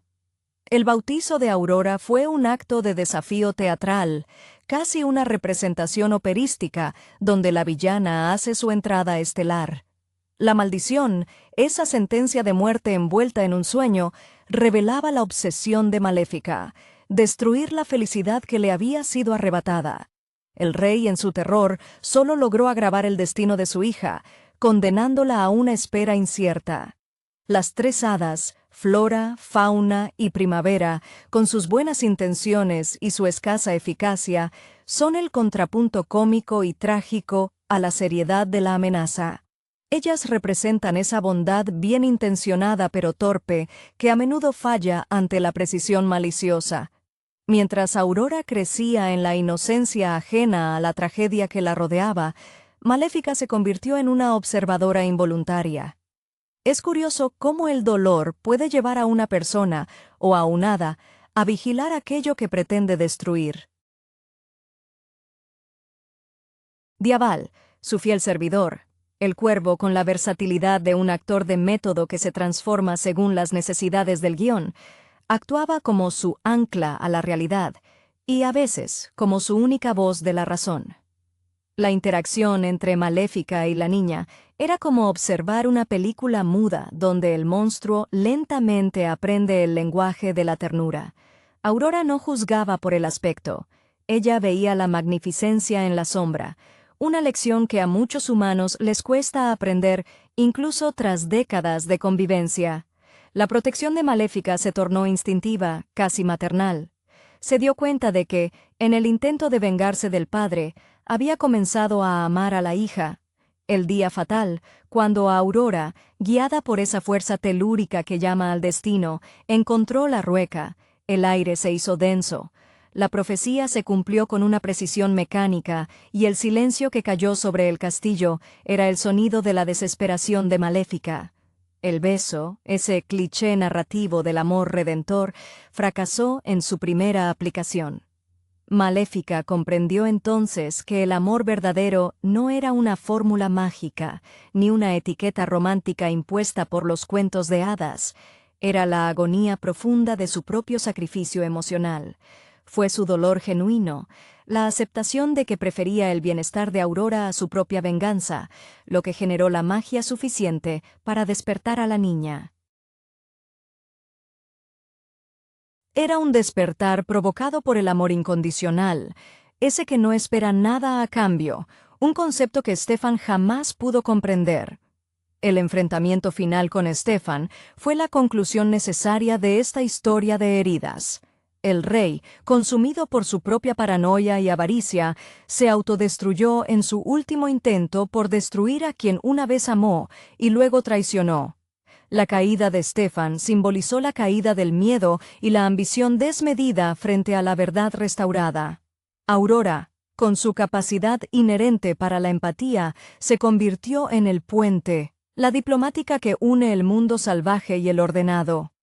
El bautizo de Aurora fue un acto de desafío teatral, casi una representación operística, donde la villana hace su entrada estelar. La maldición, esa sentencia de muerte envuelta en un sueño, revelaba la obsesión de Maléfica, destruir la felicidad que le había sido arrebatada. El rey, en su terror, solo logró agravar el destino de su hija, condenándola a una espera incierta. Las tres hadas, Flora, Fauna y Primavera, con sus buenas intenciones y su escasa eficacia, son el contrapunto cómico y trágico a la seriedad de la amenaza. Ellas representan esa bondad bien intencionada pero torpe que a menudo falla ante la precisión maliciosa. Mientras Aurora crecía en la inocencia ajena a la tragedia que la rodeaba, Maléfica se convirtió en una observadora involuntaria. Es curioso cómo el dolor puede llevar a una persona o a un hada a vigilar aquello que pretende destruir. Diaval, su fiel servidor, el cuervo con la versatilidad de un actor de método que se transforma según las necesidades del guión, actuaba como su ancla a la realidad y a veces como su única voz de la razón. La interacción entre Maléfica y la niña era como observar una película muda donde el monstruo lentamente aprende el lenguaje de la ternura. Aurora no juzgaba por el aspecto. Ella veía la magnificencia en la sombra, una lección que a muchos humanos les cuesta aprender incluso tras décadas de convivencia. La protección de Maléfica se tornó instintiva, casi maternal. Se dio cuenta de que, en el intento de vengarse del padre, había comenzado a amar a la hija. El día fatal, cuando Aurora, guiada por esa fuerza telúrica que llama al destino, encontró la rueca, el aire se hizo denso. La profecía se cumplió con una precisión mecánica, y el silencio que cayó sobre el castillo era el sonido de la desesperación de Maléfica. El beso, ese cliché narrativo del amor redentor, fracasó en su primera aplicación. Maléfica comprendió entonces que el amor verdadero no era una fórmula mágica, ni una etiqueta romántica impuesta por los cuentos de hadas. Era la agonía profunda de su propio sacrificio emocional. Fue su dolor genuino, la aceptación de que prefería el bienestar de Aurora a su propia venganza, lo que generó la magia suficiente para despertar a la niña. Era un despertar provocado por el amor incondicional, ese que no espera nada a cambio, un concepto que Stefan jamás pudo comprender. El enfrentamiento final con Stefan fue la conclusión necesaria de esta historia de heridas. El rey, consumido por su propia paranoia y avaricia, se autodestruyó en su último intento por destruir a quien una vez amó y luego traicionó. La caída de Stefan simbolizó la caída del miedo y la ambición desmedida frente a la verdad restaurada. Aurora, con su capacidad inherente para la empatía, se convirtió en el puente, la diplomática que une el mundo salvaje y el ordenado.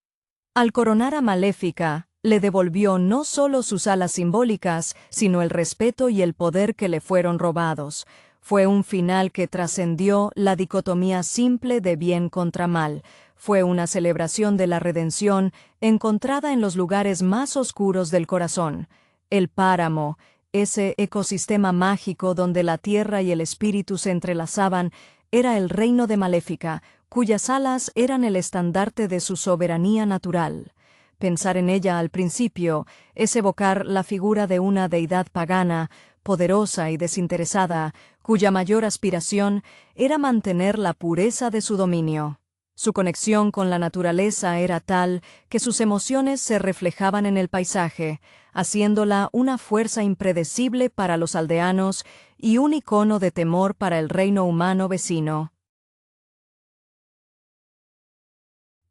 Al coronar a Maléfica, le devolvió no solo sus alas simbólicas, sino el respeto y el poder que le fueron robados. Fue un final que trascendió la dicotomía simple de bien contra mal. Fue una celebración de la redención encontrada en los lugares más oscuros del corazón. El páramo, ese ecosistema mágico donde la tierra y el espíritu se entrelazaban, era el reino de Maléfica, cuyas alas eran el estandarte de su soberanía natural. Pensar en ella al principio es evocar la figura de una deidad pagana, poderosa y desinteresada, cuya mayor aspiración era mantener la pureza de su dominio. Su conexión con la naturaleza era tal que sus emociones se reflejaban en el paisaje, haciéndola una fuerza impredecible para los aldeanos y un icono de temor para el reino humano vecino.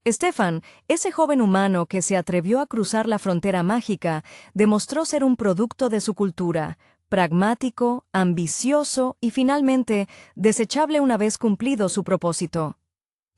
Stefan, ese joven humano que se atrevió a cruzar la frontera mágica, demostró ser un producto de su cultura, pragmático, ambicioso y finalmente desechable una vez cumplido su propósito.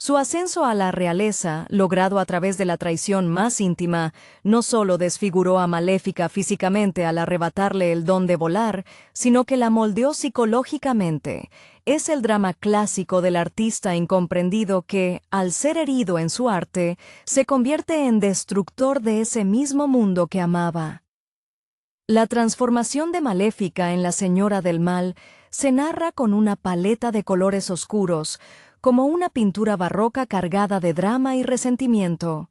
Su ascenso a la realeza, logrado a través de la traición más íntima, no solo desfiguró a Maléfica físicamente al arrebatarle el don de volar, sino que la moldeó psicológicamente. Es el drama clásico del artista incomprendido que, al ser herido en su arte, se convierte en destructor de ese mismo mundo que amaba. La transformación de Maléfica en la Señora del Mal se narra con una paleta de colores oscuros, como una pintura barroca cargada de drama y resentimiento.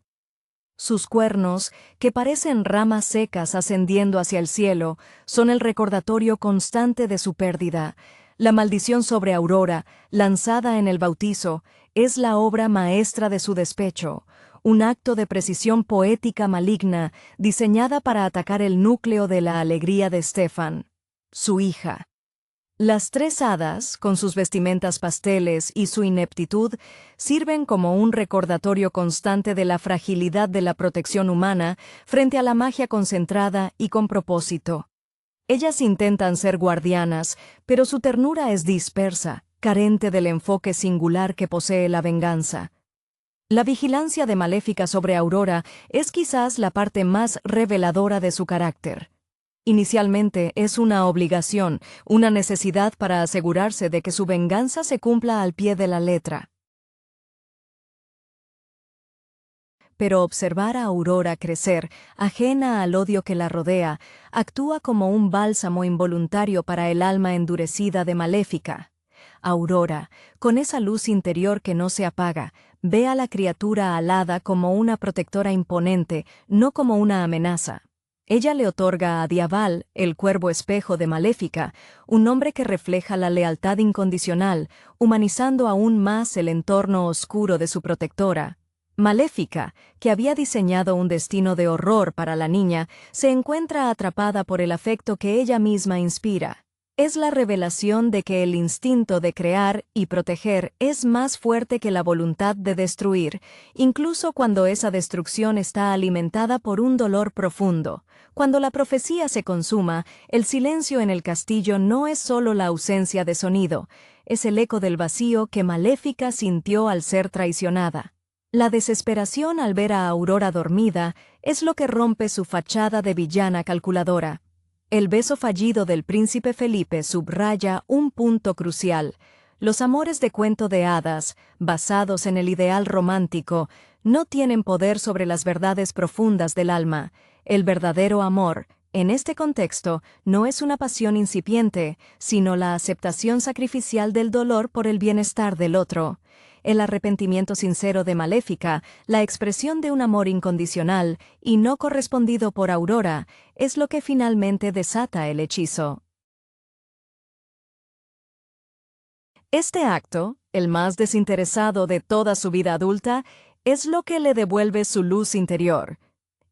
Sus cuernos, que parecen ramas secas ascendiendo hacia el cielo, son el recordatorio constante de su pérdida. La maldición sobre Aurora, lanzada en el bautizo, es la obra maestra de su despecho, un acto de precisión poética maligna diseñada para atacar el núcleo de la alegría de Stefan, su hija. Las tres hadas, con sus vestimentas pasteles y su ineptitud, sirven como un recordatorio constante de la fragilidad de la protección humana frente a la magia concentrada y con propósito. Ellas intentan ser guardianas, pero su ternura es dispersa, carente del enfoque singular que posee la venganza. La vigilancia de Maléfica sobre Aurora es quizás la parte más reveladora de su carácter. Inicialmente es una obligación, una necesidad para asegurarse de que su venganza se cumpla al pie de la letra. Pero observar a Aurora crecer, ajena al odio que la rodea, actúa como un bálsamo involuntario para el alma endurecida de Maléfica. Aurora, con esa luz interior que no se apaga, ve a la criatura alada como una protectora imponente, no como una amenaza. Ella le otorga a Diaval, el cuervo espejo de Maléfica, un nombre que refleja la lealtad incondicional, humanizando aún más el entorno oscuro de su protectora. Maléfica, que había diseñado un destino de horror para la niña, se encuentra atrapada por el afecto que ella misma inspira. Es la revelación de que el instinto de crear y proteger es más fuerte que la voluntad de destruir, incluso cuando esa destrucción está alimentada por un dolor profundo. Cuando la profecía se consuma, el silencio en el castillo no es solo la ausencia de sonido, es el eco del vacío que Maléfica sintió al ser traicionada. La desesperación al ver a Aurora dormida es lo que rompe su fachada de villana calculadora. El beso fallido del príncipe Felipe subraya un punto crucial. Los amores de cuento de hadas, basados en el ideal romántico, no tienen poder sobre las verdades profundas del alma. El verdadero amor, En este contexto, no es una pasión incipiente, sino la aceptación sacrificial del dolor por el bienestar del otro. El arrepentimiento sincero de Maléfica, la expresión de un amor incondicional y no correspondido por Aurora, es lo que finalmente desata el hechizo. Este acto, el más desinteresado de toda su vida adulta, es lo que le devuelve su luz interior.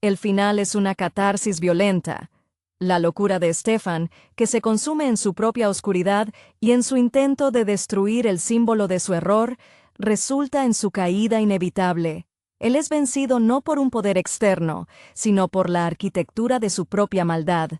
El final es una catarsis violenta. La locura de Stefan, que se consume en su propia oscuridad y en su intento de destruir el símbolo de su error, resulta en su caída inevitable. Él es vencido no por un poder externo, sino por la arquitectura de su propia maldad.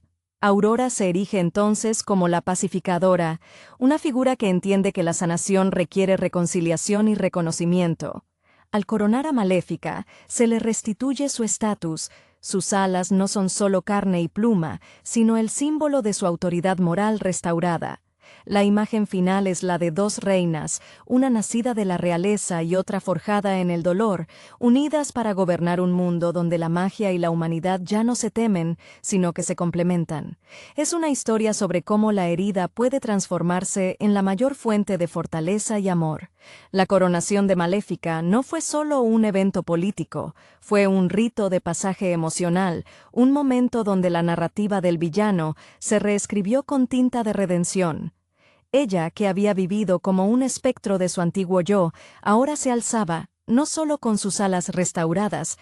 Aurora se erige entonces como la pacificadora, una figura que entiende que la sanación requiere reconciliación y reconocimiento. Al coronar a Maléfica, se le restituye su estatus. Sus alas no son solo carne y pluma, sino el símbolo de su autoridad moral restaurada. La imagen final es la de dos reinas, una nacida de la realeza y otra forjada en el dolor, unidas para gobernar un mundo donde la magia y la humanidad ya no se temen, sino que se complementan. Es una historia sobre cómo la herida puede transformarse en la mayor fuente de fortaleza y amor. La coronación de Maléfica no fue solo un evento político, fue un rito de pasaje emocional, un momento donde la narrativa del villano se reescribió con tinta de redención. Ella, que había vivido como un espectro de su antiguo yo, ahora se alzaba, no solo con sus alas restauradas,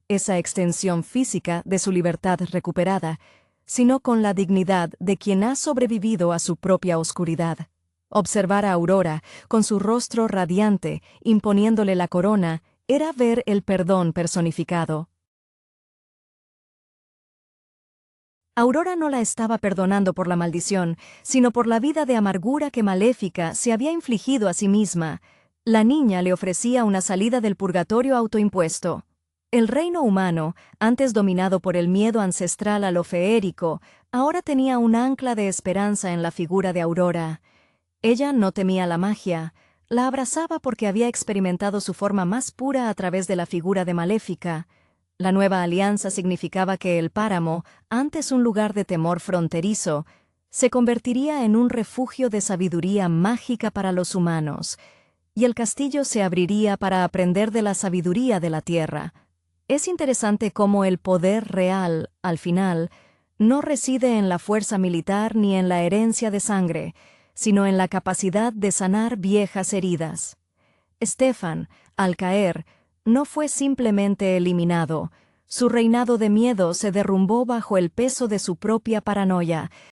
esa extensión física de su libertad recuperada, sino con la dignidad de quien ha sobrevivido a su propia oscuridad. Observar a Aurora, con su rostro radiante, imponiéndole la corona, era ver el perdón personificado. Aurora no la estaba perdonando por la maldición, sino por la vida de amargura que Maléfica se había infligido a sí misma. La niña le ofrecía una salida del purgatorio autoimpuesto. El reino humano, antes dominado por el miedo ancestral a lo feérico, ahora tenía un ancla de esperanza en la figura de Aurora. Ella no temía la magia, la abrazaba porque había experimentado su forma más pura a través de la figura de Maléfica. La nueva alianza significaba que el páramo, antes un lugar de temor fronterizo, se convertiría en un refugio de sabiduría mágica para los humanos, y el castillo se abriría para aprender de la sabiduría de la tierra. Es interesante cómo el poder real, al final, no reside en la fuerza militar ni en la herencia de sangre, sino en la capacidad de sanar viejas heridas. Stefan, al caer, no fue simplemente eliminado. Su reinado de miedo se derrumbó bajo el peso de su propia paranoia,